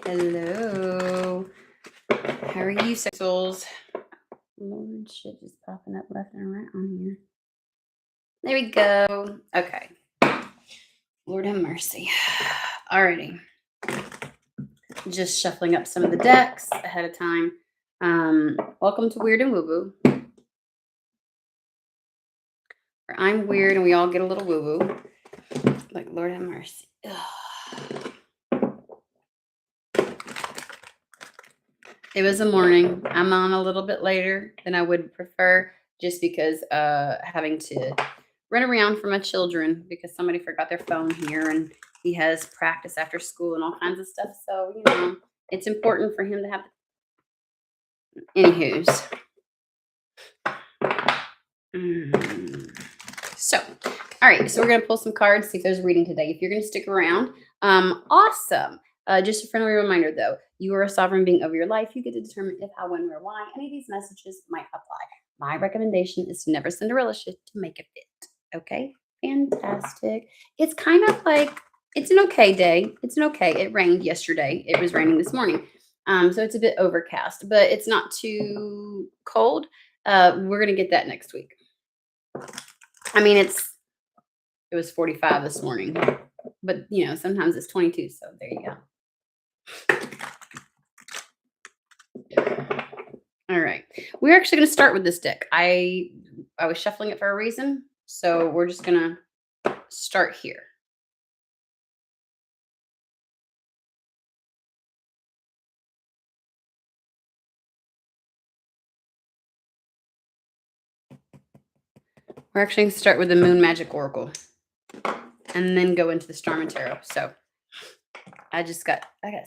Hello. How are you, souls? Lord, shit just popping up left and right on here. There we go. Okay. Lord have mercy. Alrighty. Just shuffling up some of the decks ahead of time. Welcome to Weird and Woo Woo. I'm weird and we all get a little woo woo. Like, Lord have mercy. It was a morning. I'm on a little bit later than I would prefer just because having to run around for my children because somebody forgot their phone here and he has practice after school and all kinds of stuff. So, you know, it's important for him to have. Anywho's. So, all right. So we're going to pull some cards, see if there's a reading today. If you're going to stick around, awesome. Just a friendly reminder, though, you are a sovereign being over your life. You get to determine if, how, when, where, why any of these messages might apply. My recommendation is to never Cinderella shit to make it fit. Okay? Fantastic. It's kind of like, it's an okay day. It's an okay. It rained yesterday. It was raining this morning. So it's a bit overcast, but it's not too cold. We're going to get that next week. I mean, it was 45 this morning, but you know, sometimes it's 22. So there you go. All right. We're actually going to start with this deck. I was shuffling it for a reason. So we're just going to start here. We're actually going to start with the Moon Magic Oracle and then go into the Starman Tarot. So I got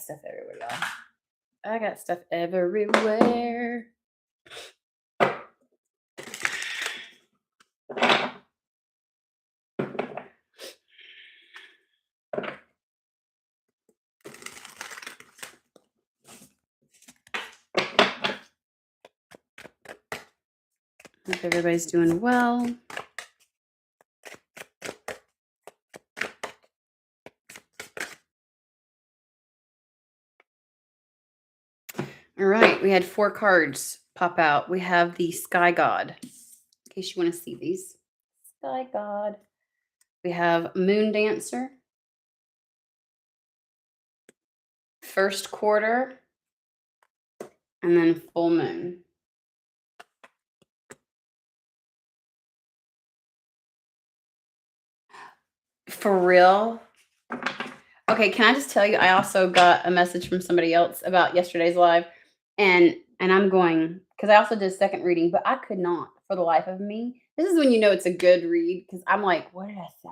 stuff everywhere, y'all. I got stuff everywhere. Hope everybody's doing well. All right, we had 4 cards pop out. We have the Sky God, in case you want to see these. Sky God. We have Moon Dancer, First Quarter, and then Full Moon. For real? Okay, can I just tell you, I also got a message from somebody else about yesterday's live, and I'm going, because I also did a second reading, but I could not, for the life of me. This is when you know it's a good read, because I'm like, what did I say?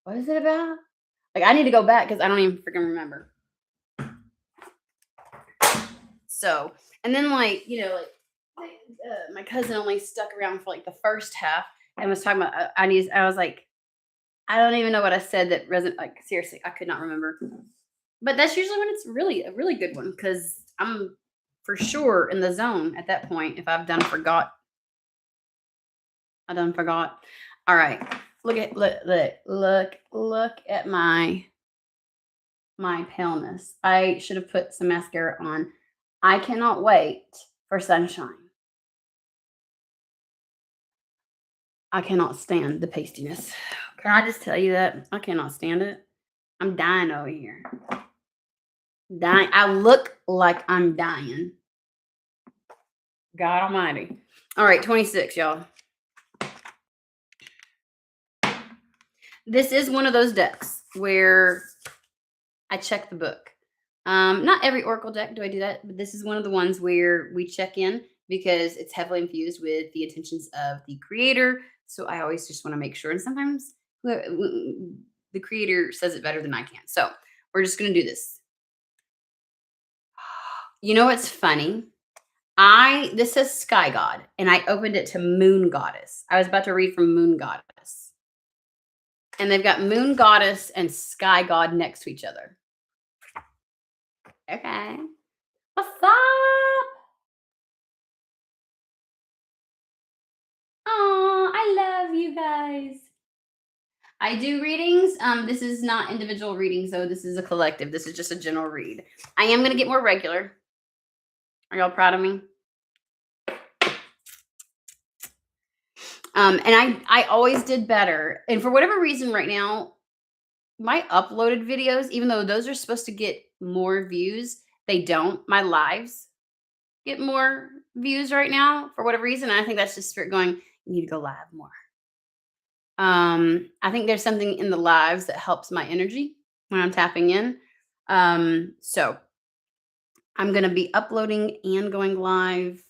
What is it about? Like, I need to go back, because I don't even freaking remember. So, and then like, you know, like, my cousin only stuck around for like the first half and was talking about, I was like, I don't even know what I said that resonated. Like, seriously, I could not remember. But that's usually when it's really a really good one because I'm for sure in the zone at that point. If I've done forgot, All right, look at my paleness. I should have put some mascara on. I cannot wait for sunshine. I cannot stand the pastiness. Can I just tell you that? I cannot stand it. I'm dying over here. Dying. I look like I'm dying. God almighty. All right, 26, y'all. This is one of those decks where I check the book. Not every Oracle deck do I do that, but this is one of the ones where we check in because it's heavily infused with the intentions of the creator. So I always just want to make sure. And sometimes the creator says it better than I can. So we're just going to do this. You know what's funny? This says Sky God, and I opened it to Moon Goddess. I was about to read from Moon Goddess. And they've got Moon Goddess and Sky God next to each other. Okay. What's up? Oh, I love you guys. I do readings. This is not individual readings, though. This is a collective. This is just a general read. I am going to get more regular. Are y'all proud of me? And I always did better. And for whatever reason, right now, my uploaded videos, even though those are supposed to get more views, they don't. My lives get more views right now for whatever reason. And I think that's just spirit going, you need to go live more. I think there's something in the lives that helps my energy when I'm tapping in. So I'm going to be uploading and going live,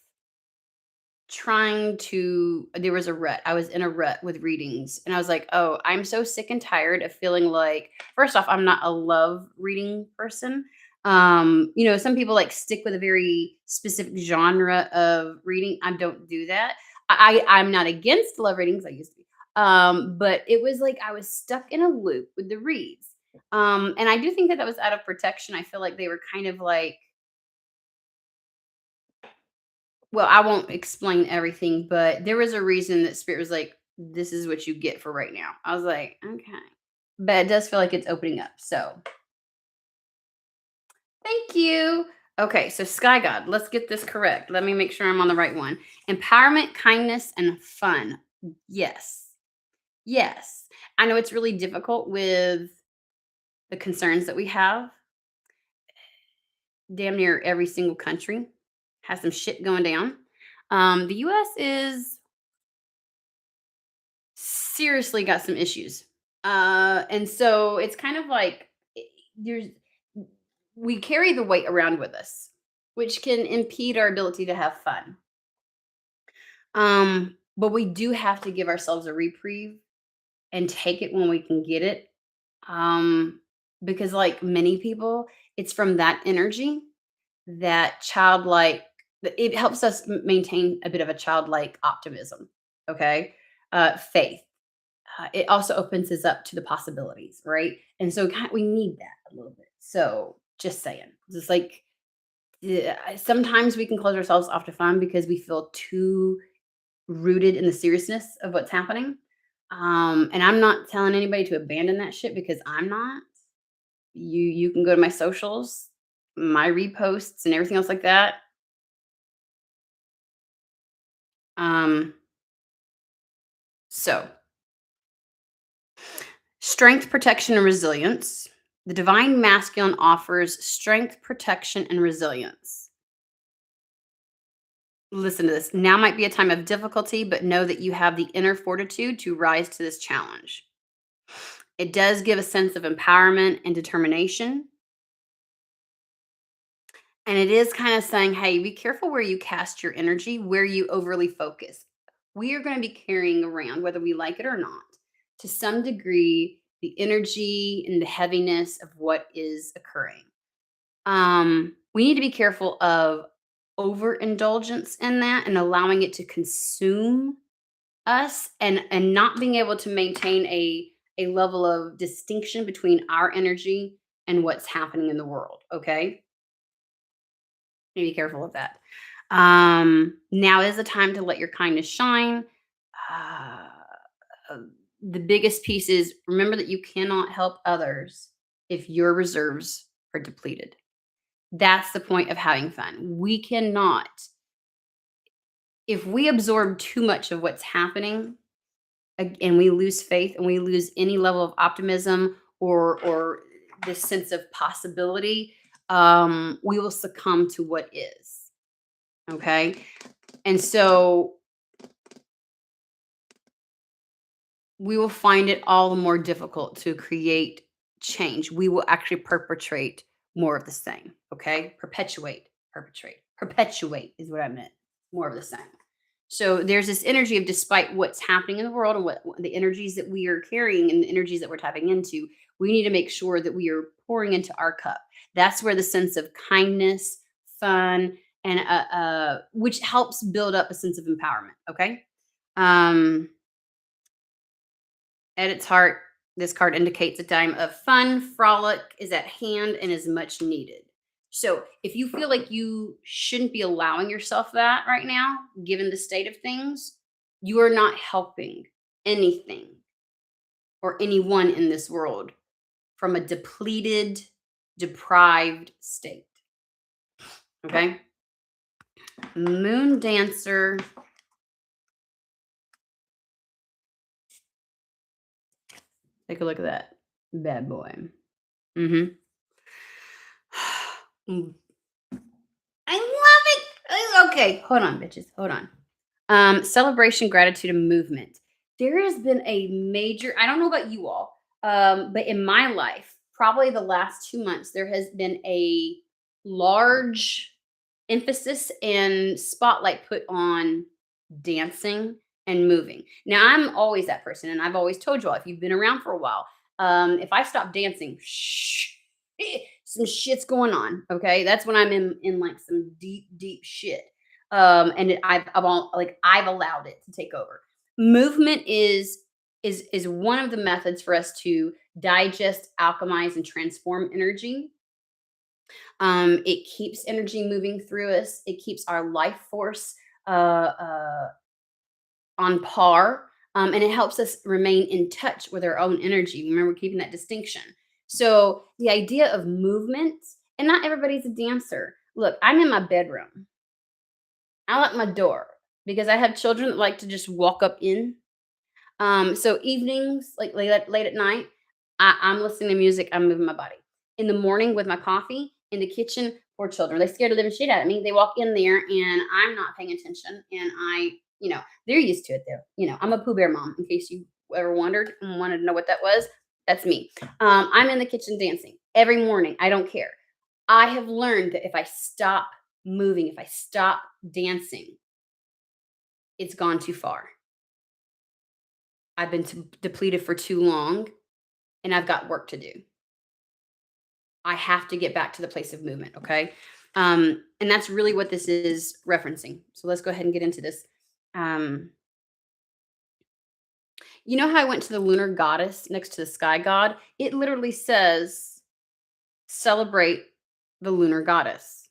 there was a rut. I was in a rut with readings and I was like, oh, I'm so sick and tired of feeling like, first off, I'm not a love reading person. Some people like stick with a very specific genre of reading. I don't do that. I'm not against love readings. I used to be. But it was like I was stuck in a loop with the reads. And I do think that was out of protection. I feel like they were kind of like, well, I won't explain everything, but there was a reason that spirit was like, this is what you get for right now. I was like, okay. But it does feel like it's opening up. So thank you. Okay, so Sky God, let's get this correct. Let me make sure I'm on the right one. Empowerment, kindness, and fun. Yes. Yes. I know it's really difficult with the concerns that we have. Damn near every single country has some shit going down. The US is seriously got some issues. And so it's kind of like there's we carry the weight around with us, which can impede our ability to have fun. But we do have to give ourselves a reprieve and take it when we can get it. Because like many people, it's from that energy that childlike it helps us maintain a bit of a childlike optimism. Okay. Faith. It also opens us up to the possibilities, right? And so we need that a little bit. So just saying, just like sometimes we can close ourselves off to fun because we feel too rooted in the seriousness of what's happening. And I'm not telling anybody to abandon that shit because I'm not. You can go to my socials, my reposts, and everything else like that. So strength, protection, and resilience. The divine masculine offers strength, protection, and resilience. Listen to this. Now might be a time of difficulty, but know that you have the inner fortitude to rise to this challenge. It does give a sense of empowerment and determination. And it is kind of saying, hey, be careful where you cast your energy, where you overly focus. We are going to be carrying around, whether we like it or not, to some degree, the energy and the heaviness of what is occurring. We need to be careful of overindulgence in that and allowing it to consume us and not being able to maintain a level of distinction between our energy and what's happening in the world. Okay. Be careful of that. Now is the time to let your kindness shine. Uh, the biggest piece is remember that you cannot help others if your reserves are depleted. That's the point of having fun. We cannot, if we absorb too much of what's happening and we lose faith and we lose any level of optimism or this sense of possibility, we will succumb to what is. Okay. And so we will find it all the more difficult to create change. We will actually perpetrate more of the same. Okay. Perpetuate is what I meant. More of the same. So there's this energy of despite what's happening in the world and what the energies that we are carrying and the energies that we're tapping into, we need to make sure that we are pouring into our cup. That's where the sense of kindness, fun, and which helps build up a sense of empowerment. Okay. At its heart, this card indicates a time of fun, frolic is at hand and is much needed. So if you feel like you shouldn't be allowing yourself that right now, given the state of things, you are not helping anything or anyone in this world from a depleted, deprived state. Okay? Moon Dancer. Take a look at that bad boy. Mm-hmm. I love it. Okay, hold on, bitches. Hold on. Celebration, gratitude, and movement. There has been a major, I don't know about you all, but in my life, probably the last 2 months, there has been a large emphasis and spotlight put on dancing and moving. Now, I'm always that person, and I've always told you all, if you've been around for a while, if I stop dancing, some shit's going on. Okay, that's when I'm in like some deep, deep shit. And I've allowed it to take over. Movement is one of the methods for us to digest, alchemize, and transform energy. It keeps energy moving through us. It keeps our life force on par, and it helps us remain in touch with our own energy. Remember, keeping that distinction. So the idea of movement, and not everybody's a dancer. Look, I'm in my bedroom. I lock my door because I have children that like to just walk up in. So evenings, like late at night, I'm listening to music. I'm moving my body. In the morning with my coffee in the kitchen, poor children. They scared the living shit out of me. They walk in there and I'm not paying attention. And they're used to it though. I'm a Pooh Bear mom. In case you ever wondered and wanted to know what that was, that's me. I'm in the kitchen dancing every morning. I don't care. I have learned that if I stop moving, if I stop dancing, it's gone too far. I've been depleted for too long and I've got work to do. I have to get back to the place of movement, okay? And that's really what this is referencing. So let's go ahead and get into this. You know how I went to the lunar goddess next to the sky god? It literally says celebrate the lunar goddess.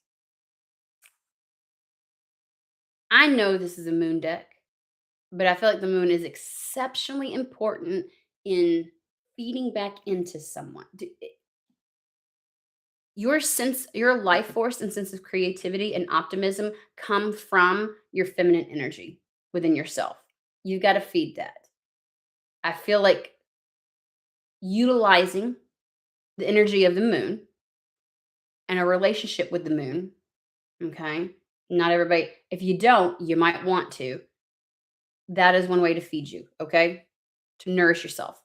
I know this is a moon deck, but I feel like the moon is exceptionally important in feeding back into someone. Your life force and sense of creativity and optimism come from your feminine energy within yourself. You've got to feed that. I feel like utilizing the energy of the moon and a relationship with the moon. Okay. Not everybody, if you don't, you might want to. That is one way to feed you. Okay. To nourish yourself.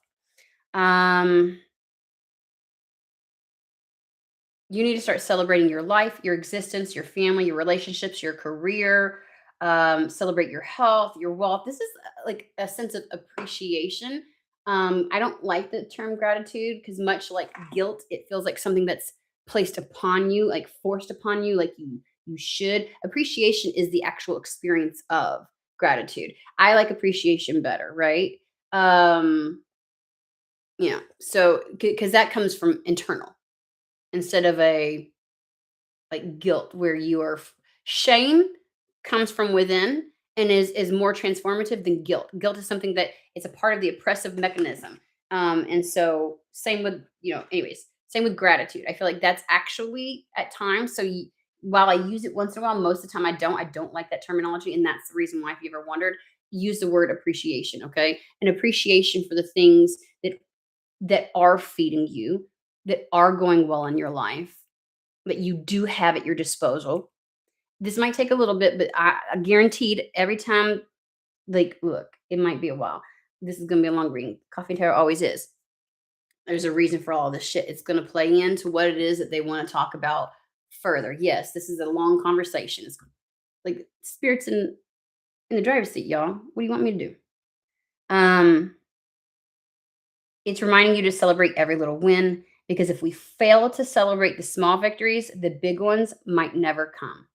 You need to start celebrating your life, your existence, your family, your relationships, your career. Celebrate your health, your wealth. This is like a sense of appreciation. I don't like the term gratitude because, much like guilt, it feels like something that's placed upon you, like forced upon you, like you should. Appreciation is the actual experience of gratitude. I like appreciation better, right? So because that comes from internal instead of a like guilt where you are shame comes from within and is more transformative than guilt. Guilt is something that it's a part of the oppressive mechanism. And so same with, anyways, same with gratitude. I feel like that's actually at times. So while I use it once in a while, most of the time I don't like that terminology. And that's the reason why, if you ever wondered, use the word appreciation. Okay. An appreciation for the things that are feeding you, that are going well in your life, that you do have at your disposal. This might take a little bit, but I guaranteed every time, like, look, it might be a while. This is going to be a long reading. Coffee and Tarot always is. There's a reason for all this shit. It's going to play into what it is that they want to talk about further. Yes, this is a long conversation. It's like spirits in the driver's seat, y'all. What do you want me to do? It's reminding you to celebrate every little win, because if we fail to celebrate the small victories, the big ones might never come.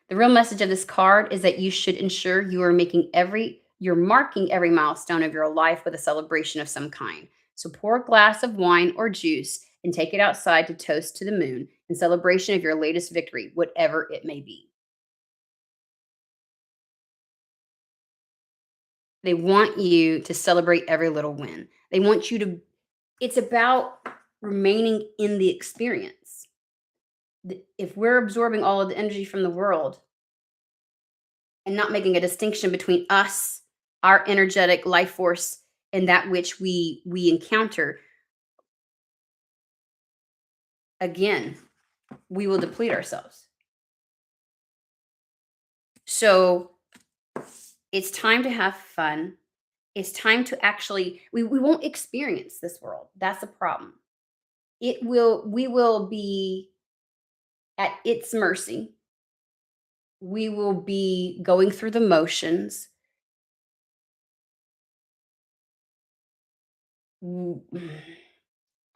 The real message of this card is that you should ensure you're marking every milestone of your life with a celebration of some kind. So pour a glass of wine or juice and take it outside to toast to the moon in celebration of your latest victory, whatever it may be. They want you to celebrate every little win. They want you to it's about remaining in the experience. If we're absorbing all of the energy from the world and not making a distinction between us, our energetic life force, and that which we encounter, again, we will deplete ourselves. So it's time to have fun. It's time to actually we won't experience this world. That's the problem. We will be at its mercy. We will be going through the motions. W-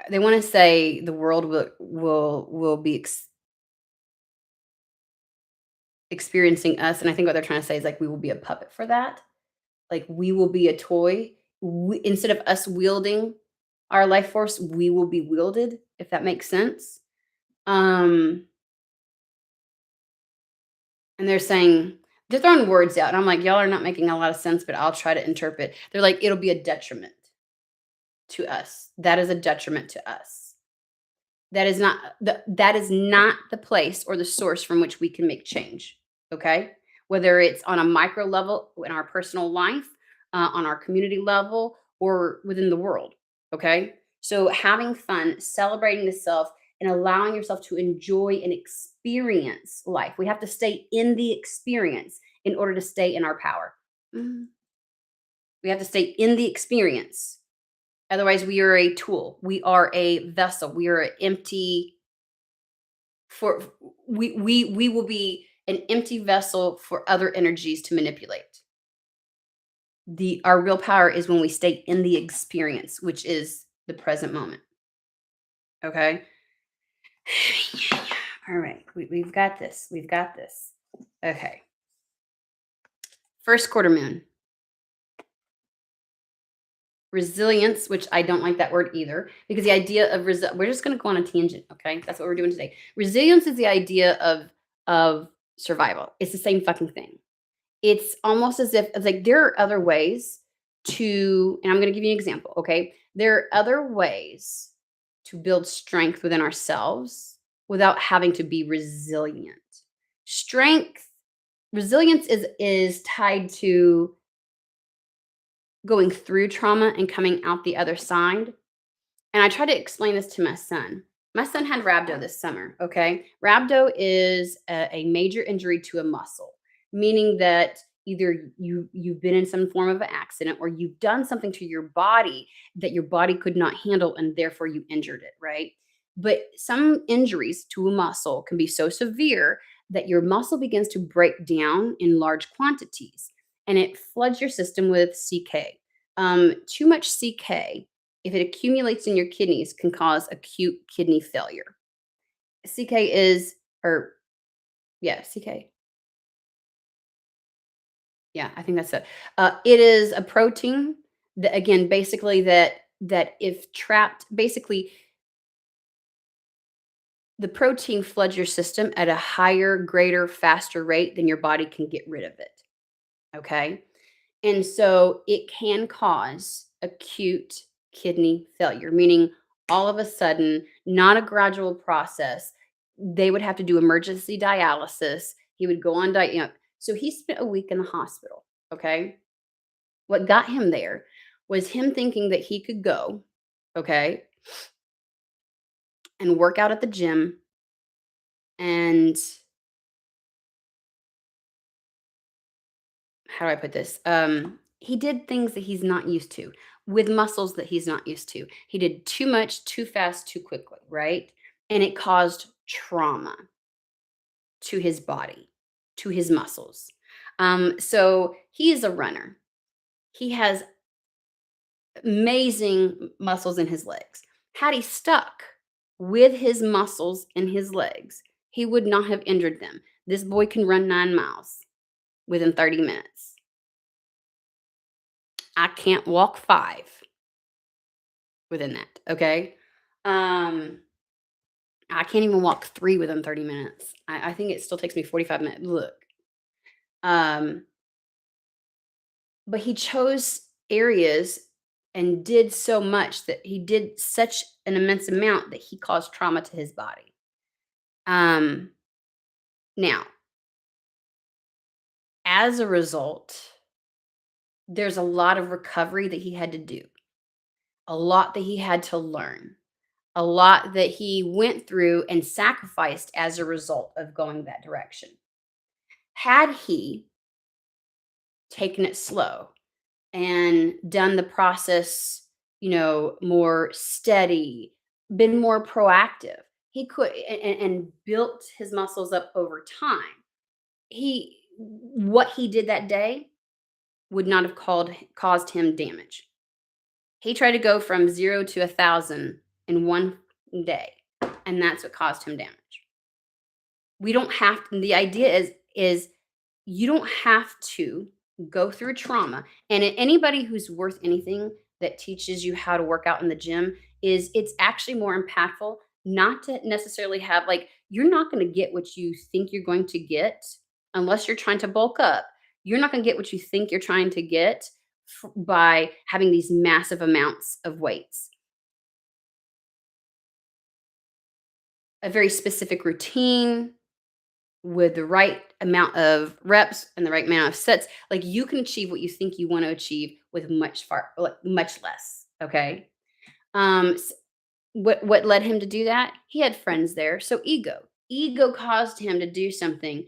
They want to say the world will be experiencing us, and I think what they're trying to say is like we will be a puppet for that. Like we will be a toy. Instead of us wielding our life force, we will be wielded, if that makes sense. Um, and they're throwing words out, and I'm like, y'all are not making a lot of sense, but I'll try to interpret. They're like, it'll be a detriment to us. That is a detriment to us. That is not the place or the source from which we can make change. Okay, whether it's on a micro level in our personal life, on our community level, or within the world. Okay, so having fun, celebrating the self, and allowing yourself to enjoy and experience life. We have to stay in the experience in order to stay in our power. Mhm. We have to stay in the experience. Otherwise, we are a tool. We are a vessel. We are an empty for we will be an empty vessel for other energies to manipulate. The Our real power is when we stay in the experience, which is the present moment. Okay. All right. We've got this. We've got this. Okay. First quarter moon. Resilience, which I don't like that word either, because the idea of we're just going to go on a tangent. Okay, that's what we're doing today. Resilience is the idea of survival. It's the same fucking thing. It's almost as if it's like there are other ways to, and I'm going to give you an example. Okay, there are other ways to build strength within ourselves without having to be resilient. Strength, resilience is tied to going through trauma and coming out the other side. And I try to explain this to my son. My son had rhabdo this summer. Okay. Rhabdo is a major injury to a muscle, meaning that either you've been in some form of an accident or you've done something to your body that your body could not handle and therefore you injured it, right? But some injuries to a muscle can be so severe that your muscle begins to break down in large quantities and it floods your system with CK. Too much CK, if it accumulates in your kidneys, can cause acute kidney failure. CK is, or yeah, CK. Yeah, I think that's it. It is a protein that, again, basically that if trapped, basically the protein floods your system at a higher, greater, faster rate than your body can get rid of it. Okay. And so it can cause acute kidney failure, meaning all of a sudden, not a gradual process. They would have to do emergency dialysis. He would go on so he spent a week in the hospital. Okay. What got him there was him thinking that he could go, okay, and work out at the gym and how do I put this? He did things that he's not used to with muscles that he's not used to. He did too much, too fast, too quickly, right? And it caused trauma to his body, to his muscles. So he is a runner. He has amazing muscles in his legs. Had he stuck with his muscles in his legs, he would not have injured them. This boy can run 9 miles within 30 minutes. I can't walk 5 within that, okay? Um, I can't even walk 3 within 30 minutes. I think it still takes me 45 minutes. Look, um, but he chose areas and did so much that he did such an immense amount that he caused trauma to his body. Um, Now, as a result, there's a lot of recovery that he had to do, a lot that he had to learn, a lot that he went through and sacrificed as a result of going that direction. Had he taken it slow and done the process, more steady, been more proactive, he could and built his muscles up over time. He What he did that day would not have caused him damage. He tried to go from 0 to 1,000 in one day, and that's what caused him damage. We don't have to, the idea is you don't have to go through trauma. And anybody who's worth anything that teaches you how to work out in the gym is it's actually more impactful not to necessarily have like you're not going to get what you think you're going to get unless you're trying to bulk up. You're not going to get what you think you're trying to get by having these massive amounts of weights. A very specific routine with the right amount of reps and the right amount of sets, like you can achieve what you think you want to achieve with much less. Okay. S- what led him to do that? He had friends there. So ego caused him to do something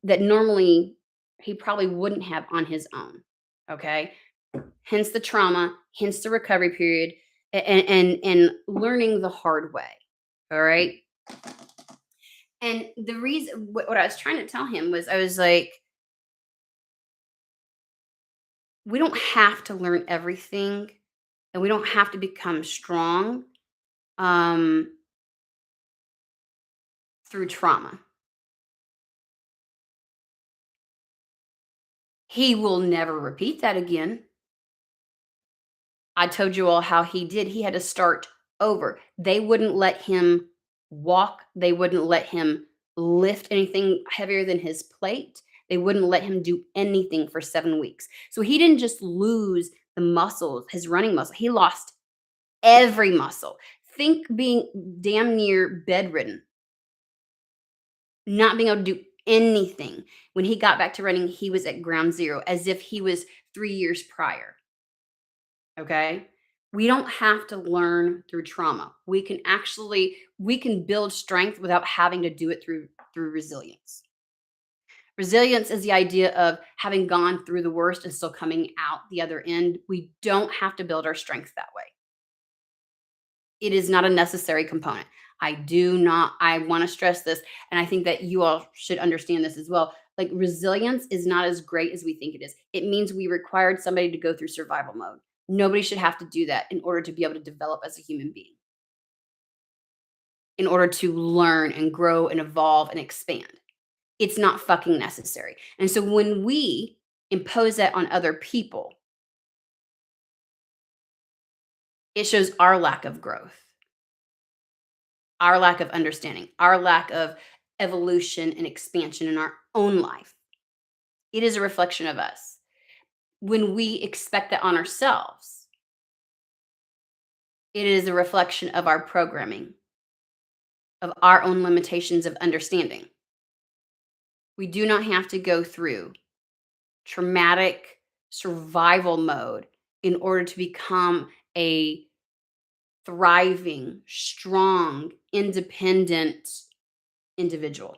that normally he probably wouldn't have on his own. Okay. Hence the trauma, hence the recovery period, and learning the hard way. All right. And the reason what I was trying to tell him was I was like, we don't have to learn everything and we don't have to become strong um, through trauma. He will never repeat that again. I told you all how he did. He had to start over. They wouldn't let him walk. They wouldn't let him lift anything heavier than his plate. They wouldn't let him do anything for 7 weeks. So he didn't just lose the muscles, his running muscle. He lost every muscle. Think being damn near bedridden, not being able to do anything. When he got back to running, he was at ground zero as if he was 3 years prior. Okay. We don't have to learn through trauma. We can build strength without having to do it through resilience. Resilience is the idea of having gone through the worst and still coming out the other end. We don't have to build our strength that way. It is not a necessary component. I want to stress this, and I think that you all should understand this as well. Like resilience is not as great as we think it is. It means we required somebody to go through survival mode. Nobody should have to do that in order to be able to develop as a human being, in order to learn and grow and evolve and expand. It's not fucking necessary. And so when we impose that on other people, it shows our lack of growth, our lack of understanding, our lack of evolution and expansion in our own life. It is a reflection of us. When we expect that on ourselves, it is a reflection of our programming, of our own limitations of understanding. We do not have to go through traumatic survival mode in order to become a thriving, strong, independent individual.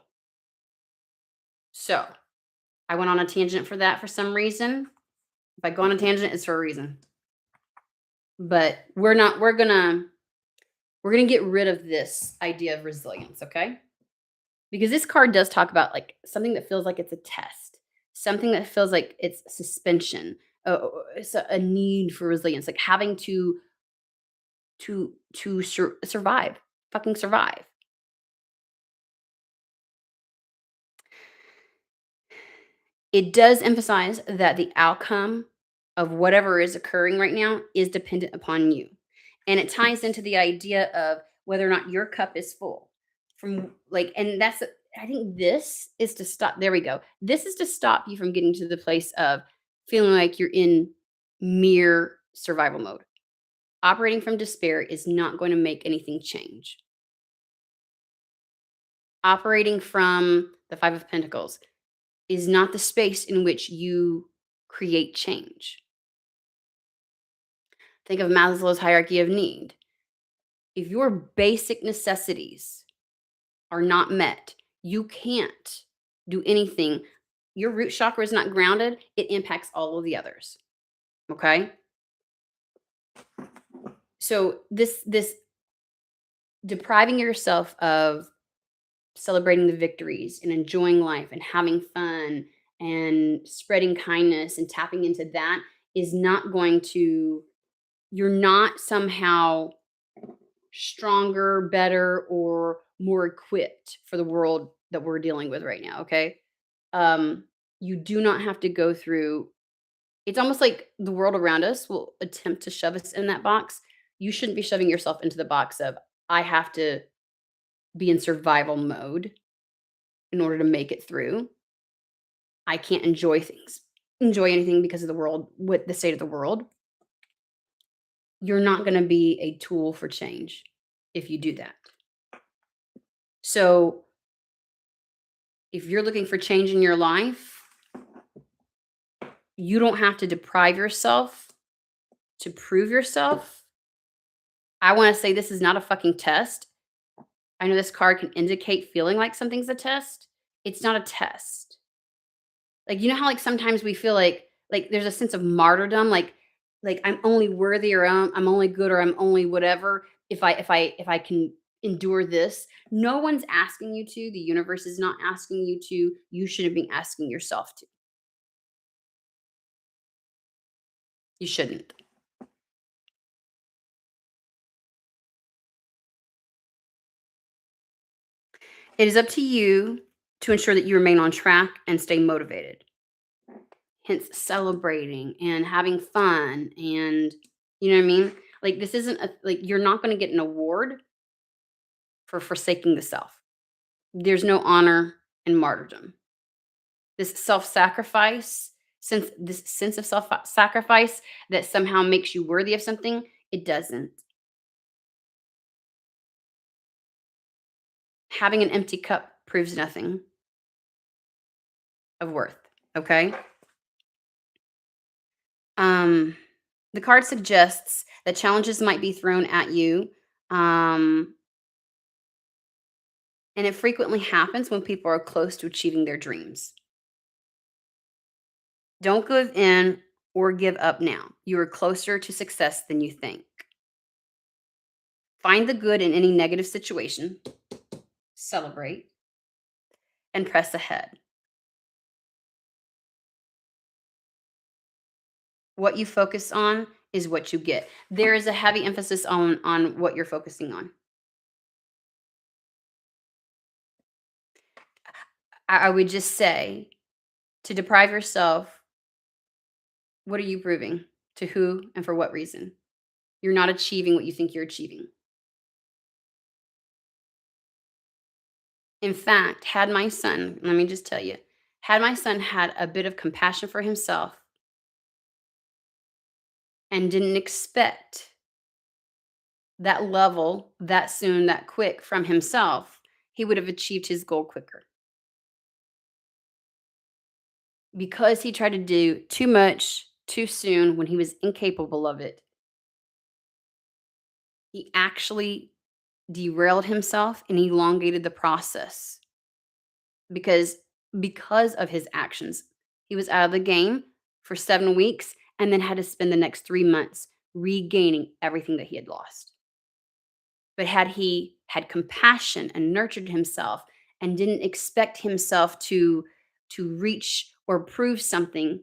So, I went on a tangent for that for some reason. If I go on a tangent, it's for a reason. But we're gonna get rid of this idea of resilience, okay? Because this card does talk about like something that feels like it's a test, something that feels like it's suspension, it's a need for resilience, like having to survive, fucking survive. It does emphasize that the outcome of whatever is occurring right now is dependent upon you. And it ties into the idea of whether or not your cup is full. From like, and that's, I think this is to stop. There we go. This is to stop you from getting to the place of feeling like you're in mere survival mode. Operating from despair is not going to make anything change. Operating from the 5 of Pentacles is not the space in which you create change. Think of Maslow's hierarchy of need. If your basic necessities are not met, you can't do anything. Your root chakra is not grounded, it impacts all of the others. Okay? So this depriving yourself of celebrating the victories and enjoying life and having fun and spreading kindness and tapping into that is not going to, you're not somehow stronger, better, or more equipped for the world that we're dealing with right now. Okay. You do not have to go through, it's almost like the world around us will attempt to shove us in that box. You shouldn't be shoving yourself into the box of, I have to be in survival mode in order to make it through. I can't enjoy anything because of the world, with the state of the world. You're not going to be a tool for change if you do that. So, if you're looking for change in your life, you don't have to deprive yourself to prove yourself. I want to say this is not a fucking test. I know this card can indicate feeling like something's a test. It's not a test. Like, you know how, like, sometimes we feel like there's a sense of martyrdom, like I'm only worthy, or I'm only good, or I'm only whatever if I can endure this. No one's asking you to. The universe is not asking you to. You shouldn't be asking yourself to. You shouldn't. It is up to you to ensure that you remain on track and stay motivated. Hence celebrating and having fun, and you know what I mean? Like, this isn't like, you're not going to get an award for forsaking the self. There's no honor in martyrdom. This self-sacrifice, since this sense of self-sacrifice that somehow makes you worthy of something, it doesn't. Having an empty cup proves nothing of worth, okay? Um, the card suggests that challenges might be thrown at you, um, and it frequently happens when people are close to achieving their dreams. Don't give in or give up now. You are closer to success than you think. Find the good in any negative situation, celebrate, and press ahead. What you focus on is what you get. There is a heavy emphasis on what you're focusing on. I would just say, to deprive yourself, what are you proving? To who and for what reason? You're not achieving what you think you're achieving. In fact, had my son, let me just tell you, had my son had a bit of compassion for himself and didn't expect that level that soon, that quick from himself, he would have achieved his goal quicker. Because he tried to do too much too soon when he was incapable of it, he actually derailed himself and elongated the process because because of his actions. He was out of the game for 7 weeks and then had to spend the next 3 months regaining everything that he had lost. But had he had compassion and nurtured himself and didn't expect himself to reach or prove something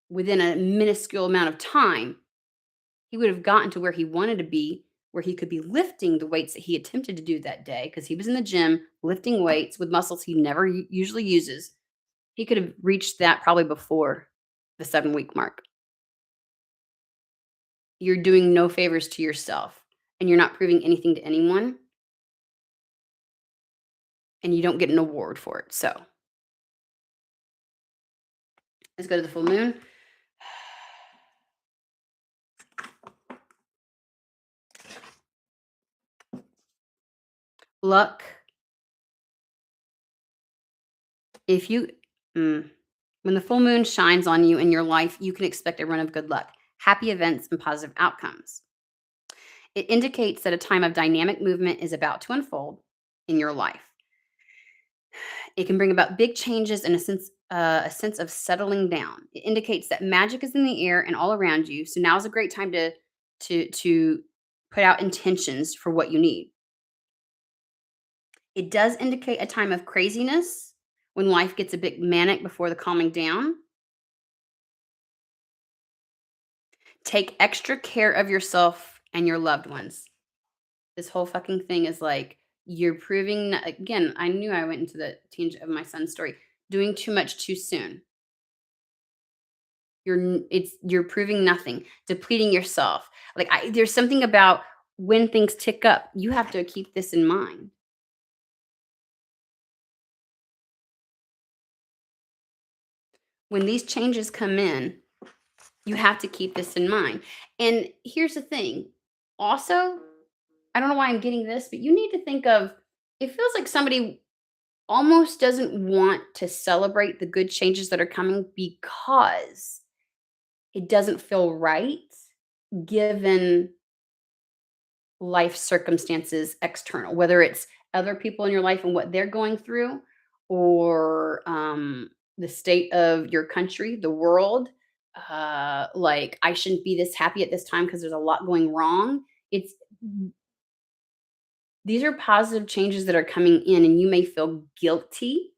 within a minuscule amount of time, he would have gotten to where he wanted to be, where he could be lifting the weights that he attempted to do that day because he was in the gym lifting weights with muscles he never usually uses. He could have reached that probably before the 7-week mark. You're doing no favors to yourself, and you're not proving anything to anyone, and you don't get an award for it. So Let's go to the full moon. Luck. If you, mm, when the full moon shines on you in your life, you can expect a run of good luck, happy events, and positive outcomes. It indicates that a time of dynamic movement is about to unfold in your life. It can bring about big changes and a sense of settling down. It indicates that magic is in the air and all around you. So now is a great time to put out intentions for what you need. It does indicate a time of craziness when life gets a bit manic before the calming down. Take extra care of yourself and your loved ones. This whole fucking thing is like you're proving again, I knew I went into the tangent of my son's story. Doing too much too soon. You're proving nothing, depleting yourself. Like there's something about when things tick up, you have to keep this in mind. When these changes come in, you have to keep this in mind. And here's the thing. Also, I don't know why I'm getting this, but you need to think of it feels like somebody almost doesn't want to celebrate the good changes that are coming because it doesn't feel right given life circumstances external, whether it's other people in your life and what they're going through, or the state of your country, the world. Like, I shouldn't be this happy at this time because there's a lot going wrong. It's these are positive changes that are coming in, and you may feel guilty.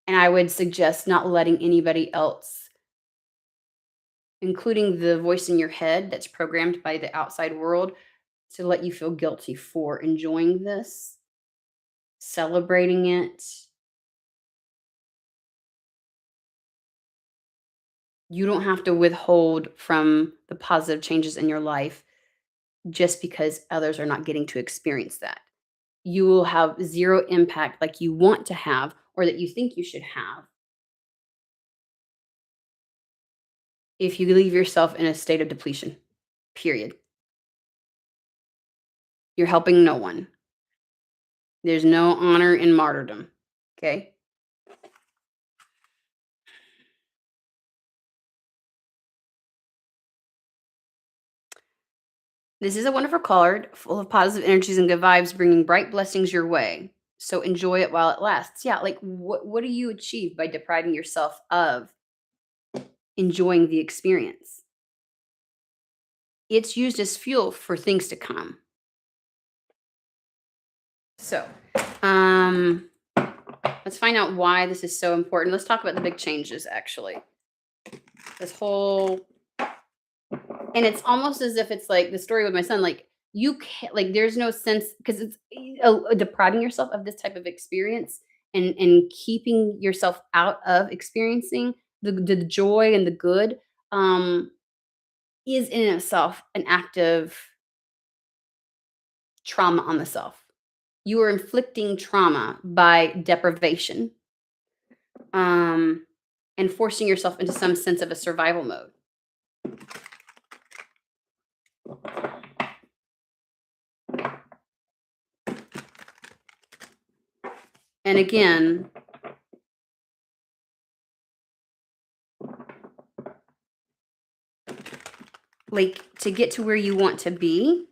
And I would suggest not letting anybody else, including the voice in your head that's programmed by the outside world, to let you feel guilty for enjoying this, celebrating it. You don't have to withhold from the positive changes in your life just because others are not getting to experience that. You will have zero impact like you want to have or that you think you should have if you leave yourself in a state of depletion. Period. You're helping no one. There's no honor in martyrdom. Okay? This is a wonderful card full of positive energies and good vibes, bringing bright blessings your way. So enjoy it while it lasts. Yeah, like what do you achieve by depriving yourself of enjoying the experience? It's used as fuel for things to come. So, let's find out why this is so important. Let's talk about the big changes, actually. This whole, and it's almost as if it's like the story with my son. Like you can't, like there's no sense because it's depriving yourself of this type of experience and keeping yourself out of experiencing the joy and the good. Um, is in itself an act of trauma on the self. You are inflicting trauma by deprivation, um, and forcing yourself into some sense of a survival mode. And again, like to get to where you want to be,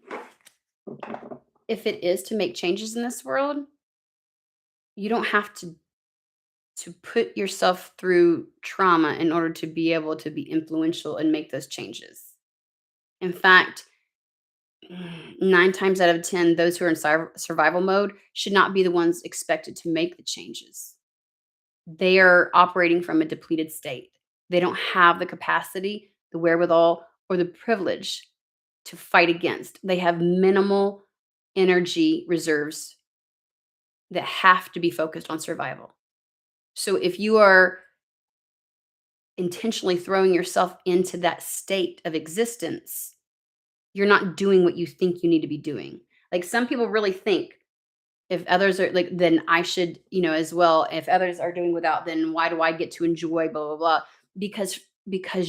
if it is to make changes in this world, you don't have to put yourself through trauma in order to be able to be influential and make those changes. In fact, 9 times out of 10, those who are in survival mode should not be the ones expected to make the changes. They are operating from a depleted state. They don't have the capacity, the wherewithal, or the privilege to fight against. They have minimal energy reserves that have to be focused on survival. So if you are intentionally throwing yourself into that state of existence, you're not doing what you think you need to be doing. Like some people really think If others are like, then I should, as well. If others are doing without, then why do I get to enjoy blah blah blah? Because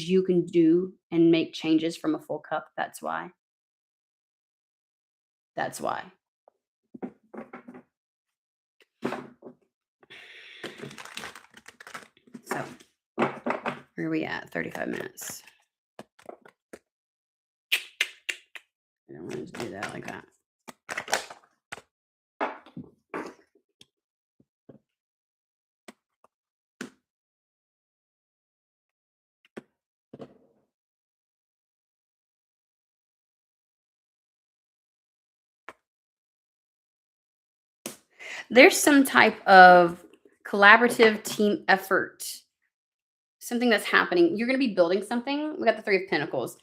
you can do and make changes from a full cup. That's why. That's why. So where are we at? 35 minutes. I don't want to do that like that. There's some type of collaborative team effort, something that's happening. You're going to be building something. We got the Three of Pentacles.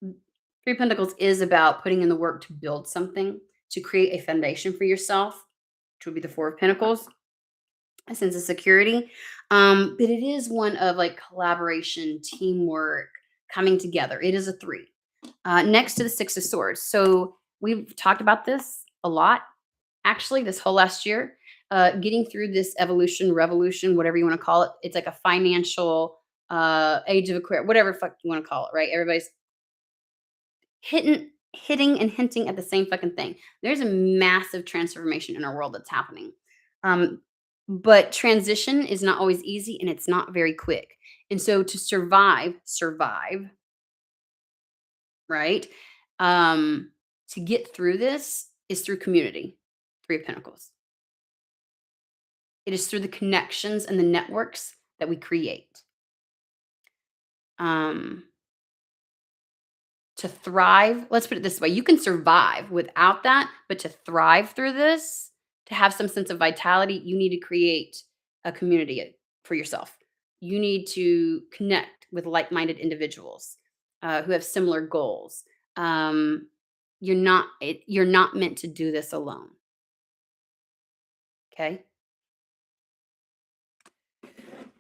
Three of Pentacles is about putting in the work to build something, to create a foundation for yourself, which would be the Four of Pentacles, a sense of security. But it is one of like collaboration, teamwork, coming together. It is a three. Next to the Six of Swords. So we've talked about this a lot, actually, this whole last year. Getting through this evolution, revolution, whatever you want to call it. It's like a financial age of Aquarius, whatever fuck you want to call it, right? Everybody's hitting and hinting at the same fucking thing. There's a massive transformation in our world that's happening. But transition is not always easy and it's not very quick. And so to survive, right? To get through this is through community. Three of Pentacles. It is through the connections and the networks that we create. To thrive, let's put it this way, you can survive without that, but to thrive through this, to have some sense of vitality, you need to create a community for yourself. You need to connect with like-minded individuals who have similar goals. You're not meant to do this alone. Okay.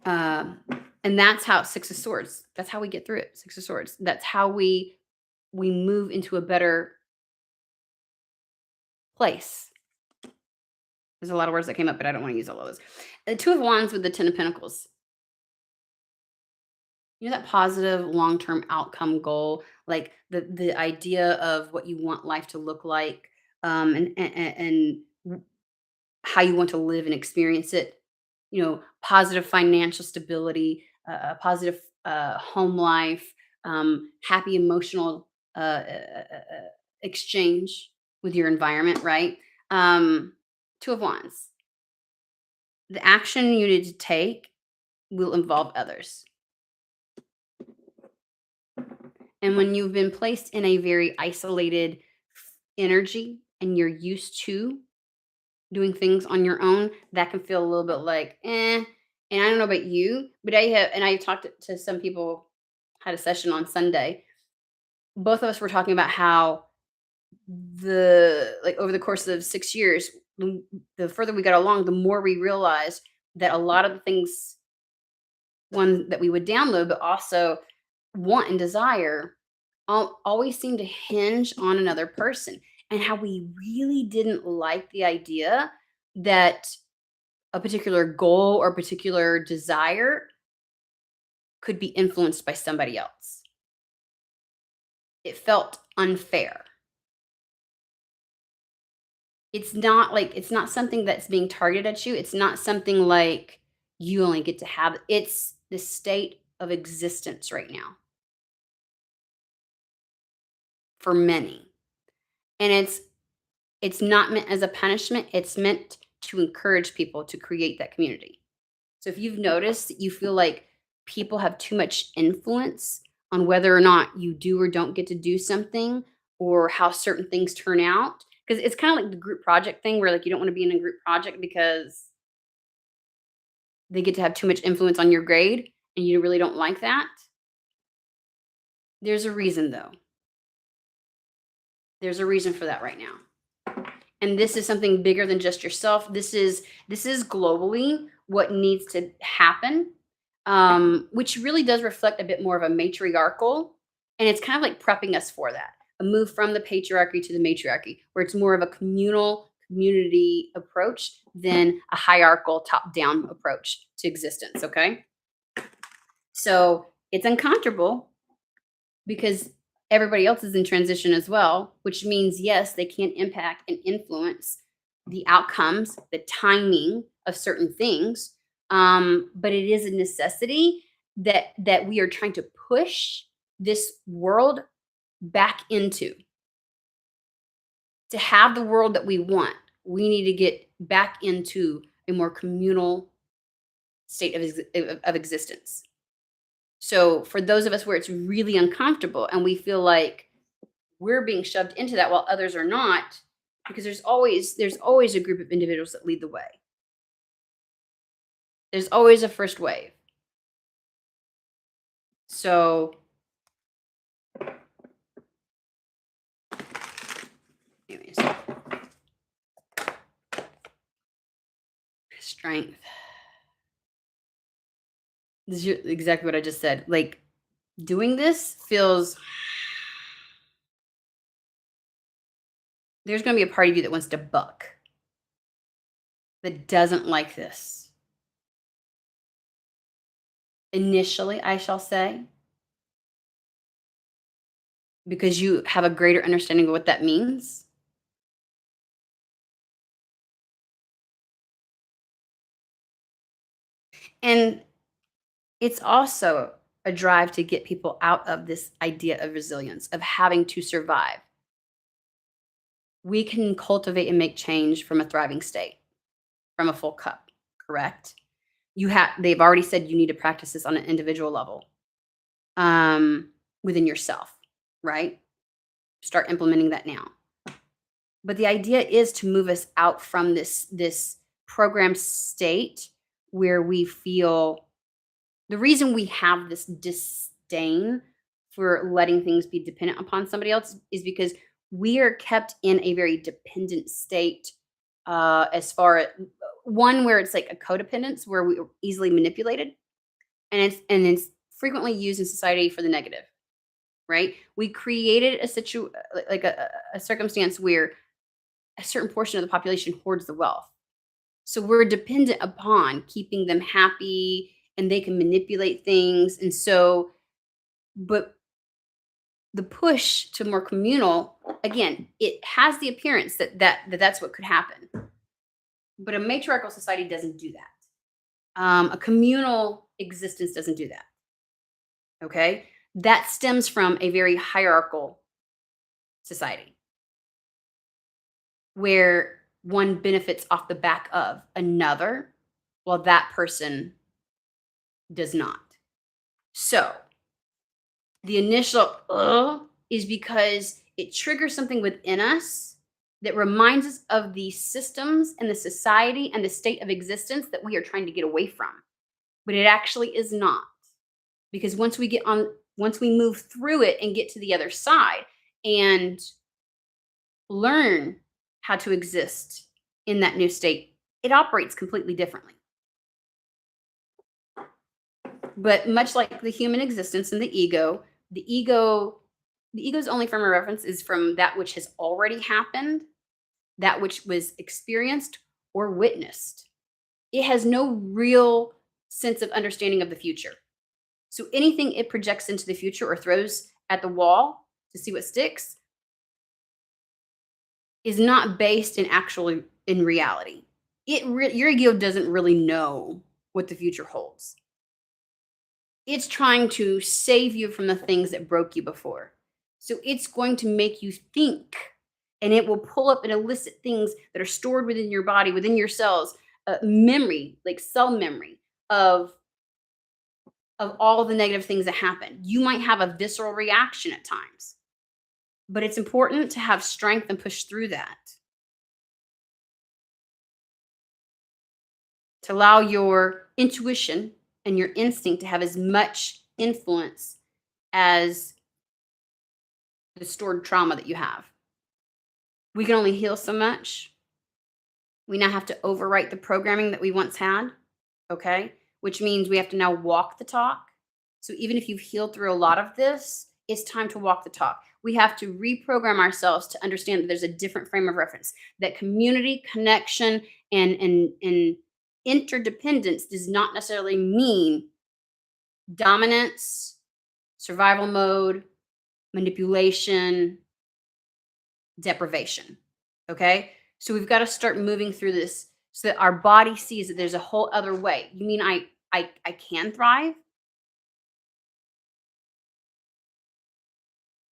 And that's how Six of Swords. That's how we get through it. Six of Swords. That's how we move into a better place. There's a lot of words that came up, but I don't want to use all of those. The Two of Wands with the Ten of Pentacles. You know, that positive long-term outcome goal, like the idea of what you want life to look like, and how you want to live and experience it. Positive financial stability, a positive home life, happy emotional exchange with your environment, right? Two of Wands. The action you need to take will involve others. And when you've been placed in a very isolated energy and you're used to doing things on your own, that can feel a little bit like, eh. And I don't know about you, but I talked to some people, had a session on Sunday. Both of us were talking about how over the course of 6 years, the further we got along, the more we realized that a lot of the things, one, that we would download, but also want and desire, always seem to hinge on another person, and how we really didn't like the idea that a particular goal or particular desire could be influenced by somebody else. It felt unfair. It's not something that's being targeted at you. It's not something like you only get to have. It's the state of existence right now for many. And it's not meant as a punishment. It's meant to encourage people to create that community. So if you've noticed that you feel like people have too much influence on whether or not you do or don't get to do something, or how certain things turn out, because it's kind of like the group project thing where like you don't want to be in a group project because they get to have too much influence on your grade and you really don't like that. There's a reason, though. There's a reason for that right now. And this is something bigger than just yourself. This is globally what needs to happen, which really does reflect a bit more of a matriarchal, and it's kind of like prepping us for that. A move from the patriarchy to the matriarchy, where it's more of a communal community approach than a hierarchical top-down approach to existence, okay? So it's uncomfortable because everybody else is in transition as well, which means, yes, they can impact and influence the outcomes, the timing of certain things. But it is a necessity that we are trying to push this world back into. To have the world that we want, we need to get back into a more communal state of existence. So for those of us where it's really uncomfortable and we feel like we're being shoved into that while others are not, because there's always a group of individuals that lead the way. There's always a first wave. So anyways, strength. This is exactly what I just said. Like doing this feels there's going to be a part of you that wants to buck, that doesn't like this. Initially, I shall say, because you have a greater understanding of what that means. And it's also a drive to get people out of this idea of resilience, of having to survive. We can cultivate and make change from a thriving state, from a full cup, correct? They've already said you need to practice this on an individual level, within yourself, right? Start implementing that now. But the idea is to move us out from this programmed state where we feel the reason we have this disdain for letting things be dependent upon somebody else is because we are kept in a very dependent state, as far as one where it's like a codependence where we are easily manipulated, and it's frequently used in society for the negative, right? We created like a circumstance where a certain portion of the population hoards the wealth. So we're dependent upon keeping them happy and they can manipulate things. And so, but the push to more communal, again, it has the appearance that's what could happen. But a matriarchal society doesn't do that. A communal existence doesn't do that. Okay? That stems from a very hierarchical society where one benefits off the back of another while that person does not. So the initial is because it triggers something within us that reminds us of the systems and the society and the state of existence that we are trying to get away from. But it actually is not. Because once we move through it and get to the other side and learn how to exist in that new state, it operates completely differently. But much like the human existence and the ego's only frame of reference is from that which has already happened, that which was experienced or witnessed. It has no real sense of understanding of the future. So anything it projects into the future or throws at the wall to see what sticks is not based in reality. Your ego doesn't really know what the future holds. It's trying to save you from the things that broke you before. So it's going to make you think, and it will pull up and elicit things that are stored within your body, within your cells, memory, like cell memory of all the negative things that happen. You might have a visceral reaction at times, but it's important to have strength and push through that. To allow your intuition and your instinct to have as much influence as the stored trauma that you have. We can only heal so much. We now have to overwrite the programming that we once had, okay? Which means we have to now walk the talk. So even if you've healed through a lot of this, It's time to walk the talk. We have to reprogram ourselves to understand that there's a different frame of reference, that community, connection, and interdependence does not necessarily mean dominance, survival mode, manipulation, deprivation. Okay? So we've got to start moving through this so that our body sees that there's a whole other way. You mean I can thrive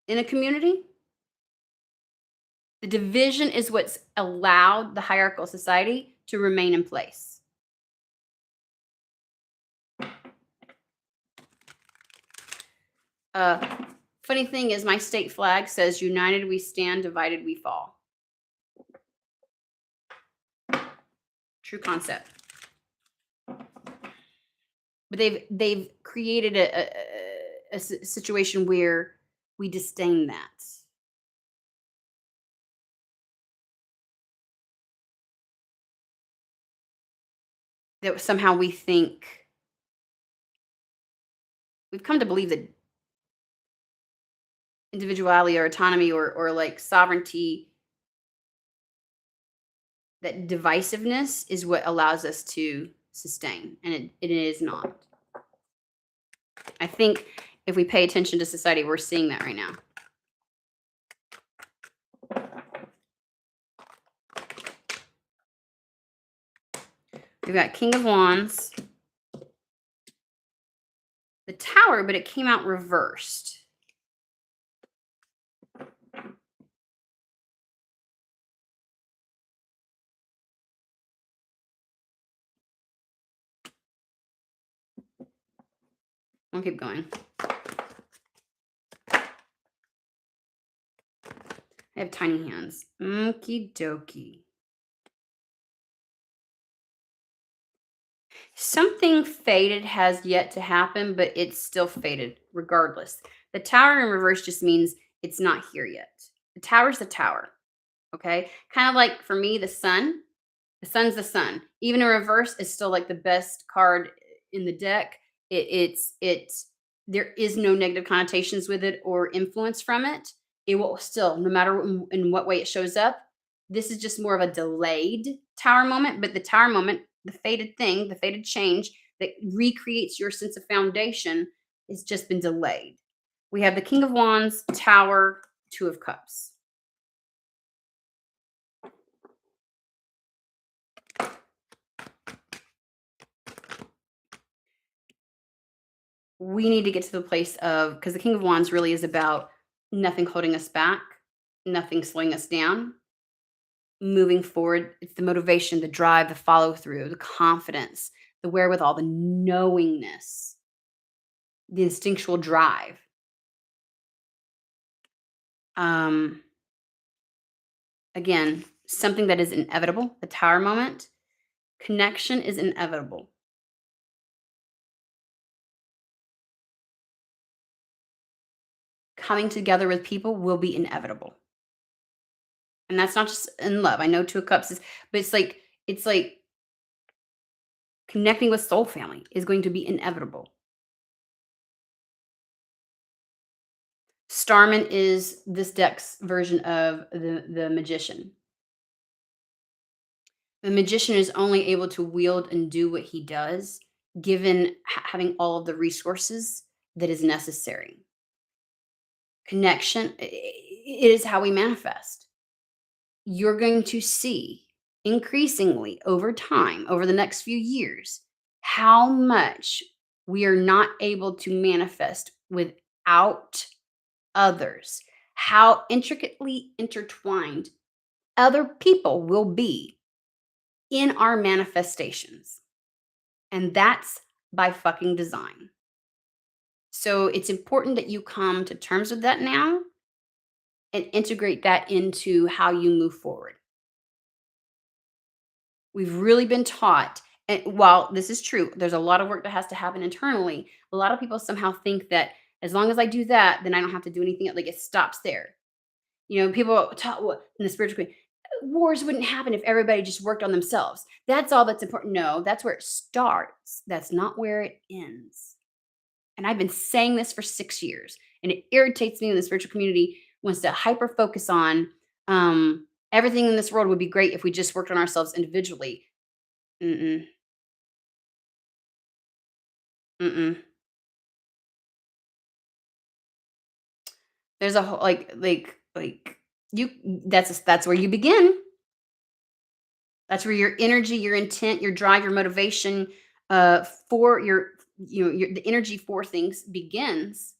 in a community? The division is what's allowed the hierarchical society to remain in place. Funny thing is, my state flag says, "United we stand, divided we fall." True concept. But they've created a situation where we disdain that. That somehow we think we've come to believe that individuality or autonomy or like sovereignty, that divisiveness is what allows us to sustain, and it is not. I think if we pay attention to society, we're seeing that right now. We've got King of Wands, the Tower, but it came out reversed. I'll keep going. I have tiny hands. Okie dokie. Something fated has yet to happen, but it's still fated regardless. The Tower in reverse just means it's not here yet. The Tower's the Tower. Okay? Kind of like for me, the Sun. The Sun's the Sun. Even in reverse is still like the best card in the deck. It's there is no negative connotations with it or influence from it. It will still, no matter in what way it shows up, this is just more of a delayed Tower moment. But the Tower moment, the fated thing, the fated change that recreates your sense of foundation, has just been delayed. We have the King of Wands, Tower, Two of Cups. We need to get to the place of, because the King of Wands really is about nothing holding us back, nothing slowing us down, moving forward. It's the motivation, the drive, the follow through, the confidence, the wherewithal, the knowingness, the instinctual drive. Again, something that is inevitable, the Tower moment. Connection is inevitable. Coming together with people will be inevitable. And that's not just in love. I know Two of Cups is, but it's like connecting with soul family is going to be inevitable. Starman is this deck's version of the Magician. The Magician is only able to wield and do what he does, given having all of the resources that is necessary. Connection, it is how we manifest. You're going to see increasingly over time, over the next few years, how much we are not able to manifest without others, how intricately intertwined other people will be in our manifestations. And that's by fucking design. So it's important that you come to terms with that now and integrate that into how you move forward. We've really been taught, and while this is true, there's a lot of work that has to happen internally. A lot of people somehow think that as long as I do that, then I don't have to do anything else. Like it stops there. You know, people talk in the spiritual community, wars wouldn't happen if everybody just worked on themselves. That's all that's important. No, that's where it starts. That's not where it ends. And I've been saying this for 6 years. And it irritates me when the spiritual community wants to hyper focus on everything in this world would be great if we just worked on ourselves individually. Mm-mm, mm-mm. There's a whole like you that's where you begin. That's where your energy, your intent, your drive, your motivation for your the energy for things begins.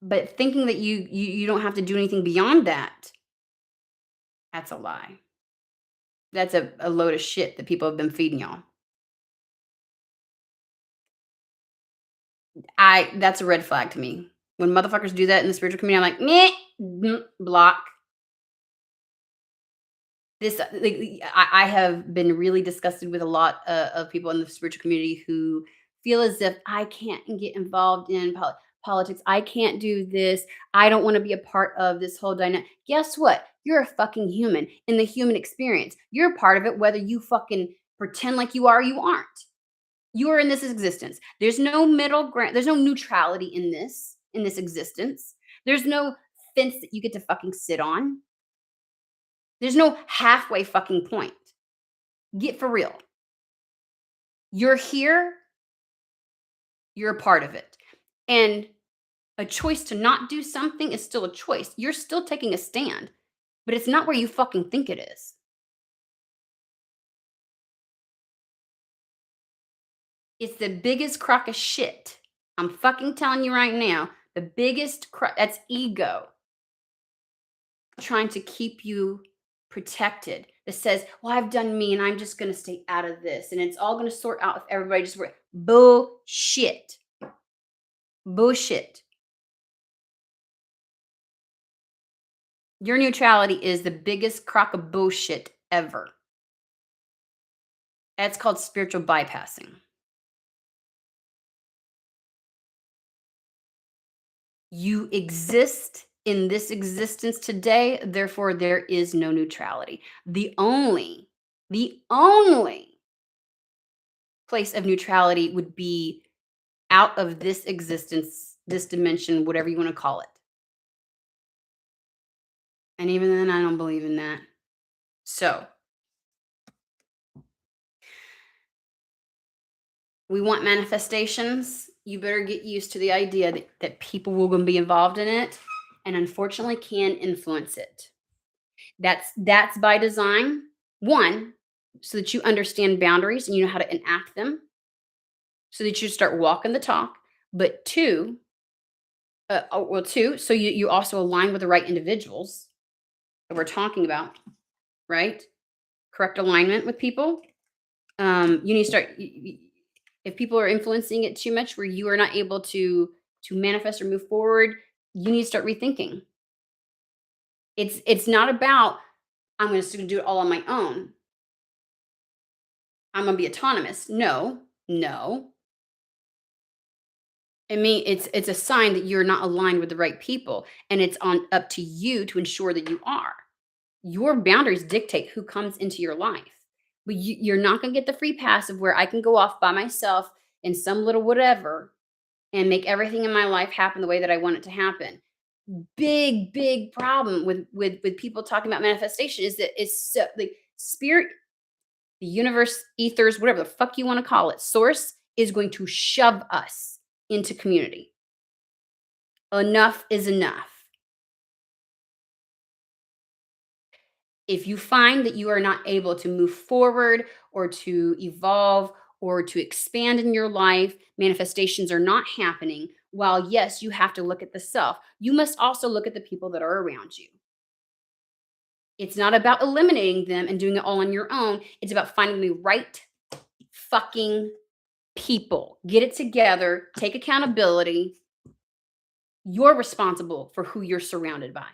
But thinking that you don't have to do anything beyond that, that's a lie. That's a load of shit that people have been feeding y'all. I That's a red flag to me. When motherfuckers do that in the spiritual community, I'm like, meh, block. This I have been really disgusted with a lot of people in the spiritual community who feel as if I can't get involved in politics. I can't do this. I don't want to be a part of this whole dynamic. Guess what? You're a fucking human in the human experience. You're a part of it, whether you fucking pretend like you are or you aren't. You are in this existence. There's no middle ground. There's no neutrality in this existence. There's no fence that you get to fucking sit on. There's no halfway fucking point. Get for real. You're here, you're a part of it. And a choice to not do something is still a choice. You're still taking a stand, but it's not where you fucking think it is. It's the biggest crock of shit. I'm fucking telling you right now, the biggest that's ego trying to keep you protected. That says, "Well, I've done me and I'm just going to stay out of this and it's all going to sort out if everybody just work." Bullshit. Bullshit. Your neutrality is the biggest crock of bullshit ever. That's called spiritual bypassing. You exist in this existence today, therefore there is no neutrality. The only place of neutrality would be out of this existence, this dimension, whatever you want to call it. And even then, I don't believe in that. So, we want manifestations. You better get used to the idea that people will gonna be involved in it and unfortunately can influence it. That's by design. One, so that you understand boundaries and you know how to enact them, so that you start walking the talk. But two, two, so you also align with the right individuals that we're talking about, right? Correct alignment with people. You need to start. If people are influencing it too much, where you are not able to manifest or move forward, you need to start rethinking. It's not about I'm going to do it all on my own. I'm going to be autonomous. No, no. I mean, it's a sign that you're not aligned with the right people, and it's on up to you to ensure that you are. Your boundaries dictate who comes into your life. But you're not going to get the free pass of where I can go off by myself in some little whatever and make everything in my life happen the way that I want it to happen. Big problem with people talking about manifestation is that it's so like spirit, the universe, ethers, whatever the fuck you want to call it, source is going to shove us into community. Enough is enough. If you find that you are not able to move forward or to evolve or to expand in your life, manifestations are not happening. While, yes, you have to look at the self, you must also look at the people that are around you. It's not about eliminating them and doing it all on your own. It's about finding the right fucking people. Get it together, take accountability. You're responsible for who you're surrounded by.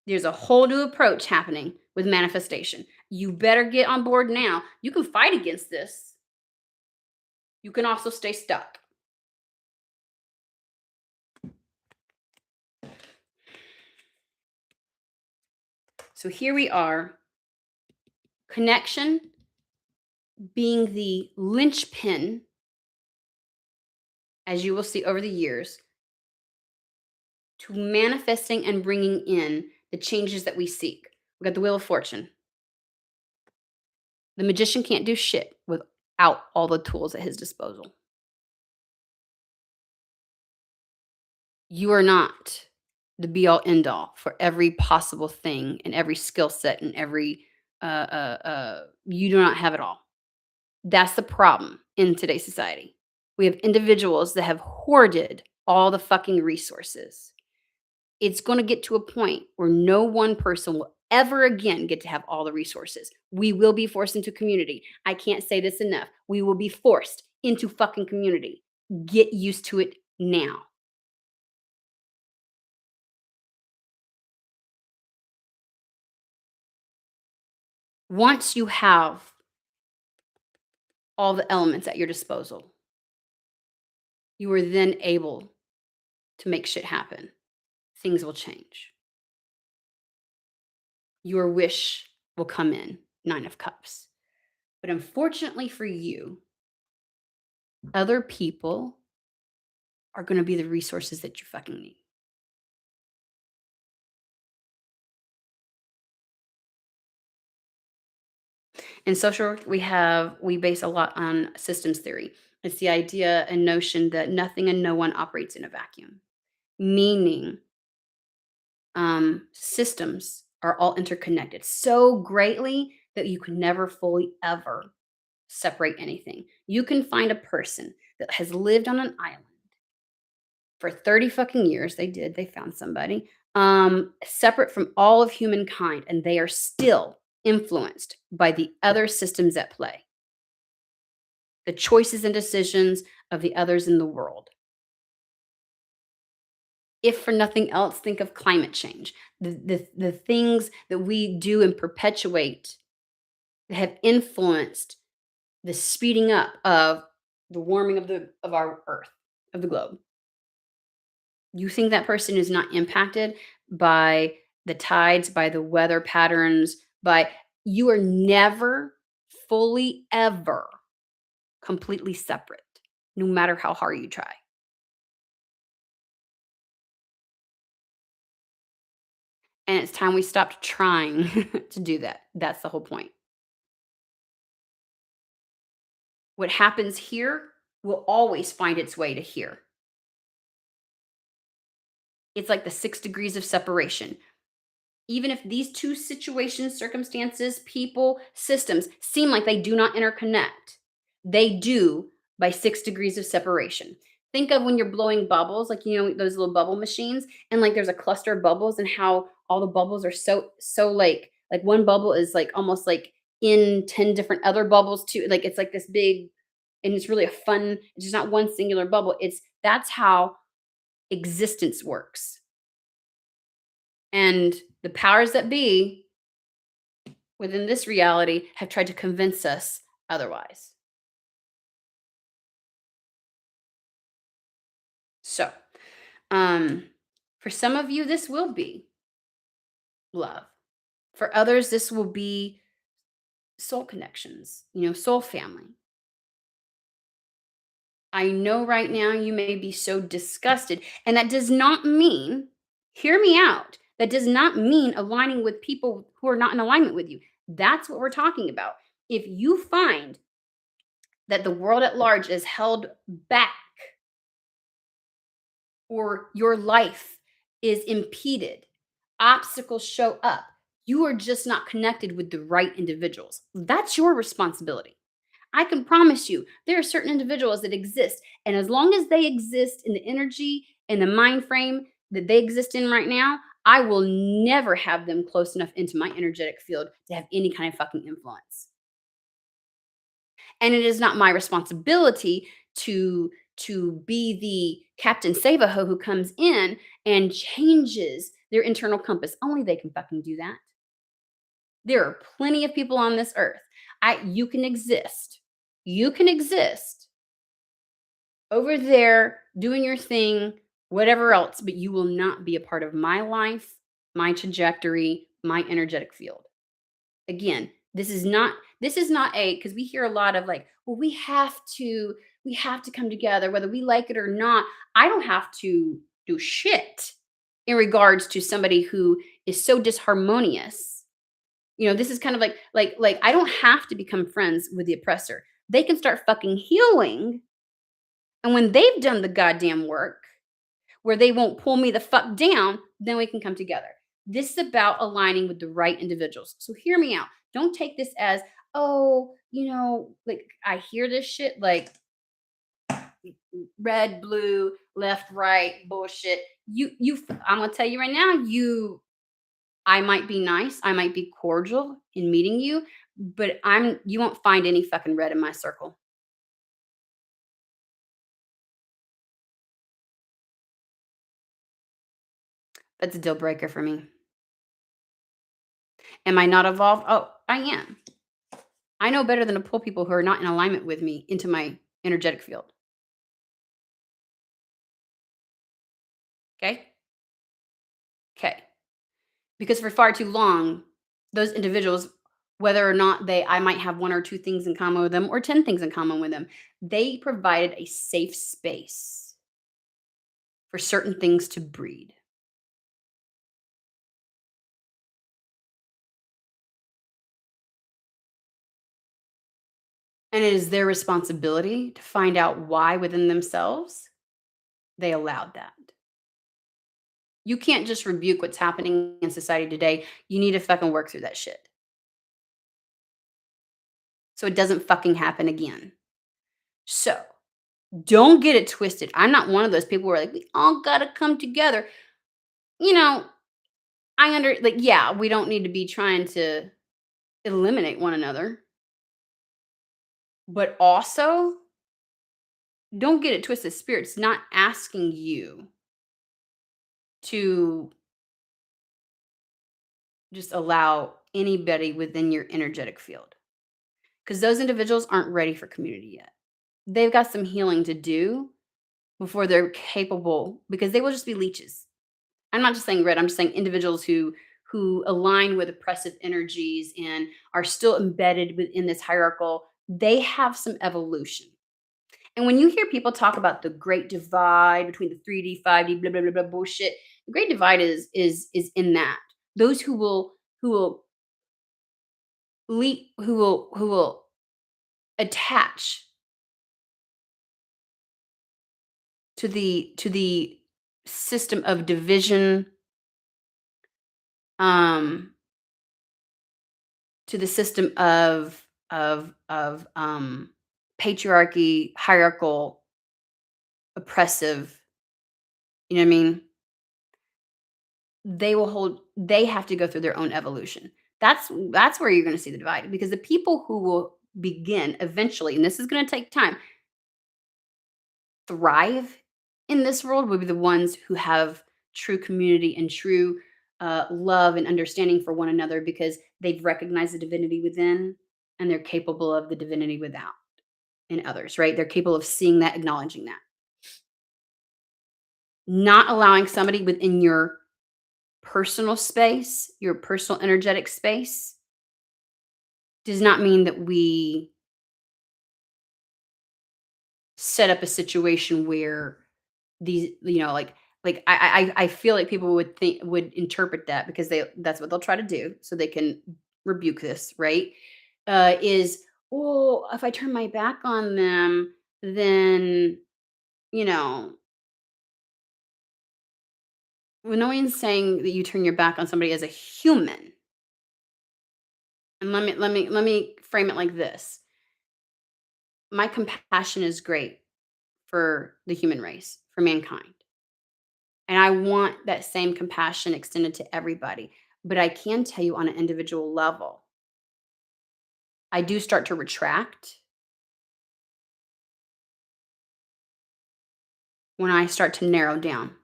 There's a whole new approach happening with manifestation. You better get on board now. You can fight against this. You can also stay stuck. So here we are. Connection being the linchpin as you will see over the years, to manifesting and bringing in the changes that we seek. We got the Wheel of Fortune. The magician can't do shit without all the tools at his disposal. You are not the be all end all for every possible thing and every skill set and every you do not have it all. That's the problem in today's society. We have individuals that have hoarded all the fucking resources. It's going to get to a point where no one person will ever again get to have all the resources. We will be forced into community. I can't say this enough. We will be forced into fucking community. Get used to it now. Once you have all the elements at your disposal, you are then able to make shit happen. Things will change. Your wish will come in, 9 of Cups. But unfortunately for you, other people are going to be the resources that you fucking need. In social work, we base a lot on systems theory. It's the idea and notion that nothing and no one operates in a vacuum, meaning systems are all interconnected so greatly that you can never fully ever separate anything. You can find a person that has lived on an island for 30 fucking years. They found somebody separate from all of humankind, and they are still influenced by the other systems at play, the choices and decisions of the others in the world. If for nothing else, think of climate change, the things that we do and perpetuate that have influenced the speeding up of the warming of our earth, of the globe. You think that person is not impacted by the tides, by the weather patterns, by you are never fully ever completely separate, no matter how hard you try. And it's time we stopped trying to do that. That's the whole point. What happens here will always find its way to here. It's like the 6 degrees of separation. Even if these two situations, circumstances, people, systems seem like they do not interconnect, they do by 6 degrees of separation. Think of when you're blowing bubbles, like, those little bubble machines, and like there's a cluster of bubbles, and how all the bubbles are so like one bubble is like almost like in 10 different other bubbles too. Like it's like this big, and it's really it's just not one singular bubble. That's how existence works. And the powers that be within this reality have tried to convince us otherwise. So, for some of you, this will be love. For others, this will be soul connections, soul family. I know right now you may be so disgusted, and that does not mean, hear me out, that does not mean aligning with people who are not in alignment with you. That's what we're talking about. If you find that the world at large is held back, or your life is impeded, obstacles show up, you are just not connected with the right individuals. That's your responsibility. I can promise you there are certain individuals that exist. And as long as they exist in the energy and the mind frame that they exist in right now, I will never have them close enough into my energetic field to have any kind of fucking influence. And it is not my responsibility to be the Captain Save-A-Ho who comes in and changes their internal compass. Only they can fucking do that. There are plenty of people on this earth. You can exist. You can exist over there doing your thing, whatever else, but you will not be a part of my life, my trajectory, my energetic field. Again, This is not a because we hear a lot of like, well, we have to come together whether we like it or not. I don't have to do shit in regards to somebody who is so disharmonious. This is kind of like I don't have to become friends with the oppressor. They can start fucking healing, and when they've done the goddamn work where they won't pull me the fuck down, then we can come together. This is about aligning with the right individuals. So hear me out. Don't take this as, oh, like I hear this shit like red, blue, left, right, bullshit. I'm gonna tell you right now, I might be nice, I might be cordial in meeting you, but you won't find any fucking red in my circle. That's a deal breaker for me. Am I not evolved? Oh, I am. I know better than to pull people who are not in alignment with me into my energetic field. Okay? Okay. Because for far too long, those individuals, whether or not I might have one or two things in common with them or 10 things in common with them, they provided a safe space for certain things to breed. And it is their responsibility to find out why within themselves they allowed that. You can't just rebuke what's happening in society today. You need to fucking work through that shit so it doesn't fucking happen again. So don't get it twisted. I'm not one of those people who are like, we all gotta come together. You know, yeah, we don't need to be trying to eliminate one another, but also don't get it twisted. Spirit's not asking you to just allow anybody within your energetic field because those individuals aren't ready for community yet. They've got some healing to do before they're capable because they will just be leeches. I'm not just saying red, I'm just saying individuals who align with oppressive energies and are still embedded within this hierarchical, they have some evolution. And when you hear people talk about the great divide between the 3D, 5D, blah blah blah blah bullshit, the great divide is in that. Those who will who will attach to the system of division, um to the system of patriarchy, hierarchical, oppressive, you know what I mean? They have to go through their own evolution. That's where you're gonna see the divide because the people who will begin eventually, and this is gonna take time, thrive in this world will be the ones who have true community and true love and understanding for one another because they've recognized the divinity within and they're capable of the divinity without in others, right? They're capable of seeing that, acknowledging that. Not allowing somebody within your personal space, your personal energetic space, does not mean that we set up a situation where these, like I feel like people would interpret that because that's what they'll try to do so they can rebuke this, right? Is well, if I turn my back on them, then you know, when no one's saying that you turn your back on somebody as a human. And let me frame it like this. My compassion is great for the human race, for mankind. And I want that same compassion extended to everybody. But I can tell you on an individual level, I do start to retract when I start to narrow down,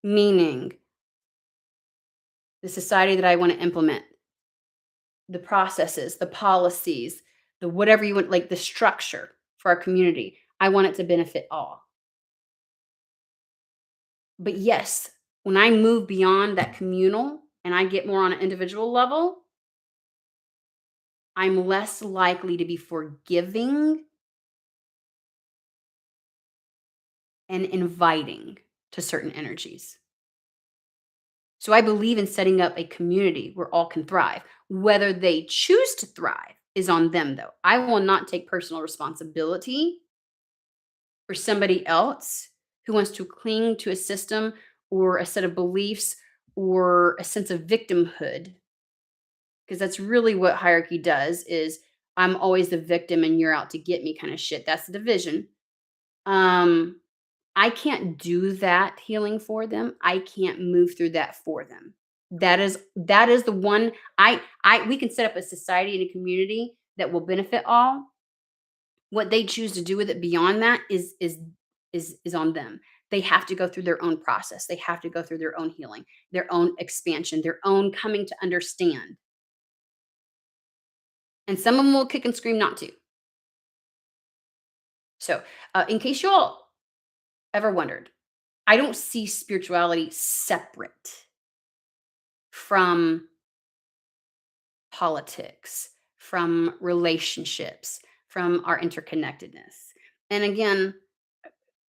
meaning the society that I want to implement, the processes, the policies, the whatever you want, like the structure for our community. I want it to benefit all. But yes, when I move beyond that communal and I get more on an individual level, I'm less likely to be forgiving and inviting to certain energies. So I believe in setting up a community where all can thrive. Whether they choose to thrive is on them, though. I will not take personal responsibility for somebody else who wants to cling to a system or a set of beliefs or a sense of victimhood, because that's really what hierarchy does is I'm always the victim and you're out to get me kind of shit. That's the division. Um I can't do that healing for them. I can't move through that for them. That is the one I we can set up a society and a community that will benefit all. What they choose to do with it beyond that is on them. They have to go through their own process. They have to go through their own healing, their own expansion, their own coming to understand. And some of them will kick and scream not to. So, in case you all ever wondered, I don't see spirituality separate from politics, from relationships, from our interconnectedness. And again,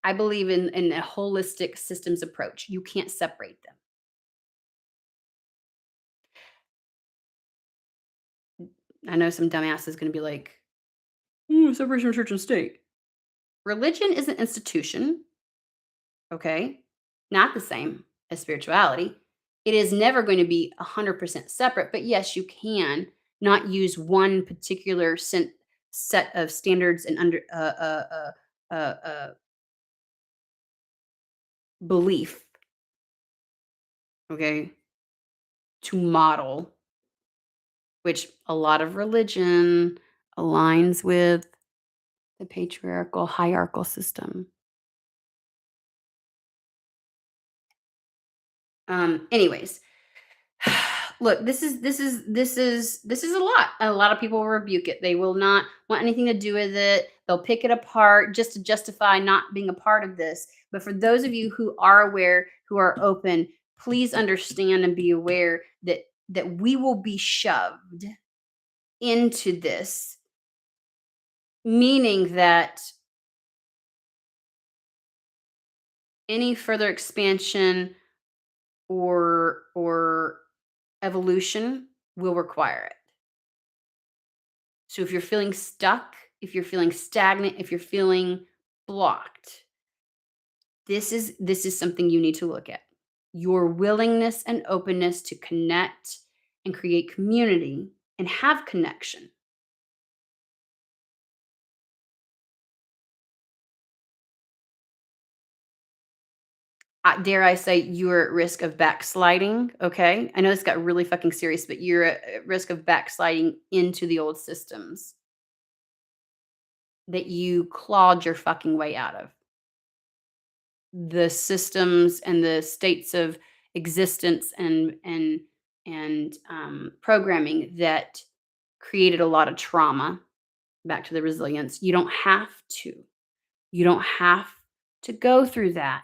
I believe in a holistic systems approach. You can't separate them. I know some dumbass is going to be like, "Ooh, separation of church and state." Religion is an institution, okay? Not the same as spirituality. It is never going to be 100% separate, but yes, you can not use one particular set of standards and under belief, okay, to model, which a lot of religion aligns with the patriarchal hierarchical system. Anyways, look, this is a lot. A lot of people will rebuke it. They will not want anything to do with it. They'll pick it apart just to justify not being a part of this. But for those of you who are aware, who are open, please understand and be aware that we will be shoved into this, meaning that any further expansion or evolution will require it. So if you're feeling stuck, if you're feeling stagnant, if you're feeling blocked, this is something you need to look at. Your willingness and openness to connect and create community and have connection. Dare I say you're at risk of backsliding? Okay, I know this got really fucking serious, but you're at risk of backsliding into the old systems that you clawed your fucking way out of. The systems and the states of existence and programming that created a lot of trauma. Back to the resilience. You don't have to go through that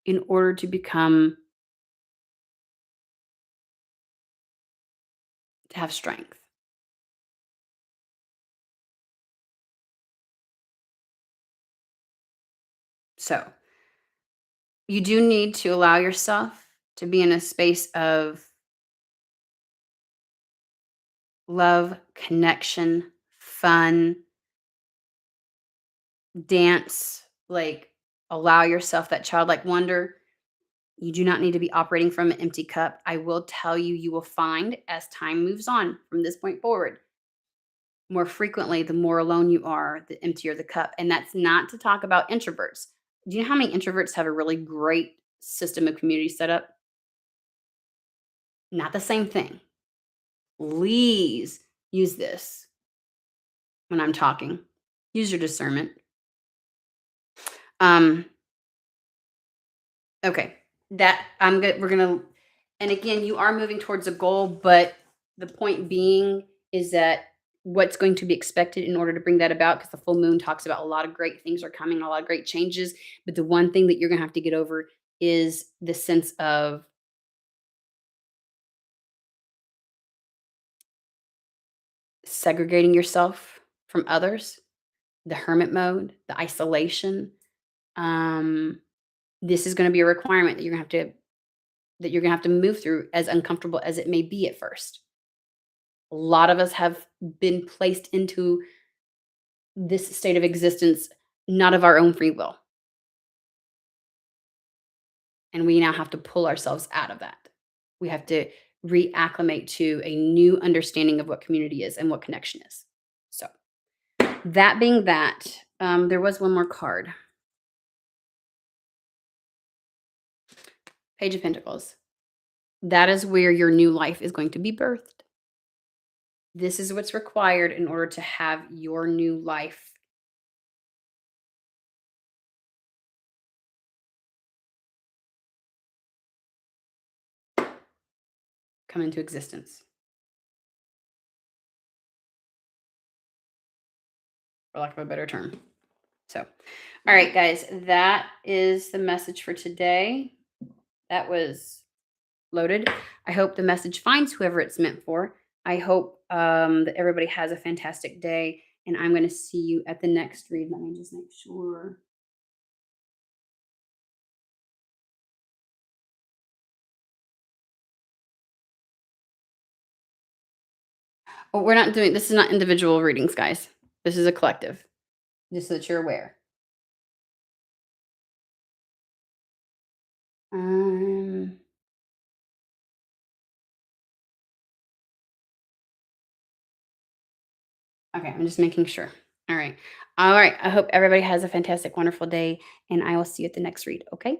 in order to have strength. So you do need to allow yourself to be in a space of love, connection, fun, dance, like allow yourself that childlike wonder. You do not need to be operating from an empty cup. I will tell you, you will find as time moves on from this point forward, more frequently, the more alone you are, the emptier the cup. And that's not to talk about introverts. Do you know how many introverts have a really great system of community set up? Not the same thing. Please use this when I'm talking. Use your discernment. Um, okay. That I'm good. We're gonna and again, you are moving towards a goal, but the point being is that what's going to be expected in order to bring that about, because the full moon talks about a lot of great things are coming, a lot of great changes. But the one thing that you're gonna have to get over is the sense of segregating yourself from others, the hermit mode, the isolation. Um, this is going to be a requirement that you're gonna have to move through, as uncomfortable as it may be at first. A lot of us have been placed into this state of existence not of our own free will, and we now have to pull ourselves out of that. We have to reacclimate to a new understanding of what community is and what connection is. So, that being that, there was one more card. Page of Pentacles. That is where your new life is going to be birthed. This is what's required in order to have your new life come into existence, for lack of a better term. So, all right, guys, that is the message for today. That was loaded. I hope the message finds whoever it's meant for. I hope that everybody has a fantastic day, and I'm going to see you at the next read. Let me just make sure. Oh, we're not doing this. Is not individual readings, guys. This is a collective, just so that you're aware. Um, okay, I'm just making sure. All right. All right. I hope everybody has a fantastic, wonderful day, and I will see you at the next read. Okay.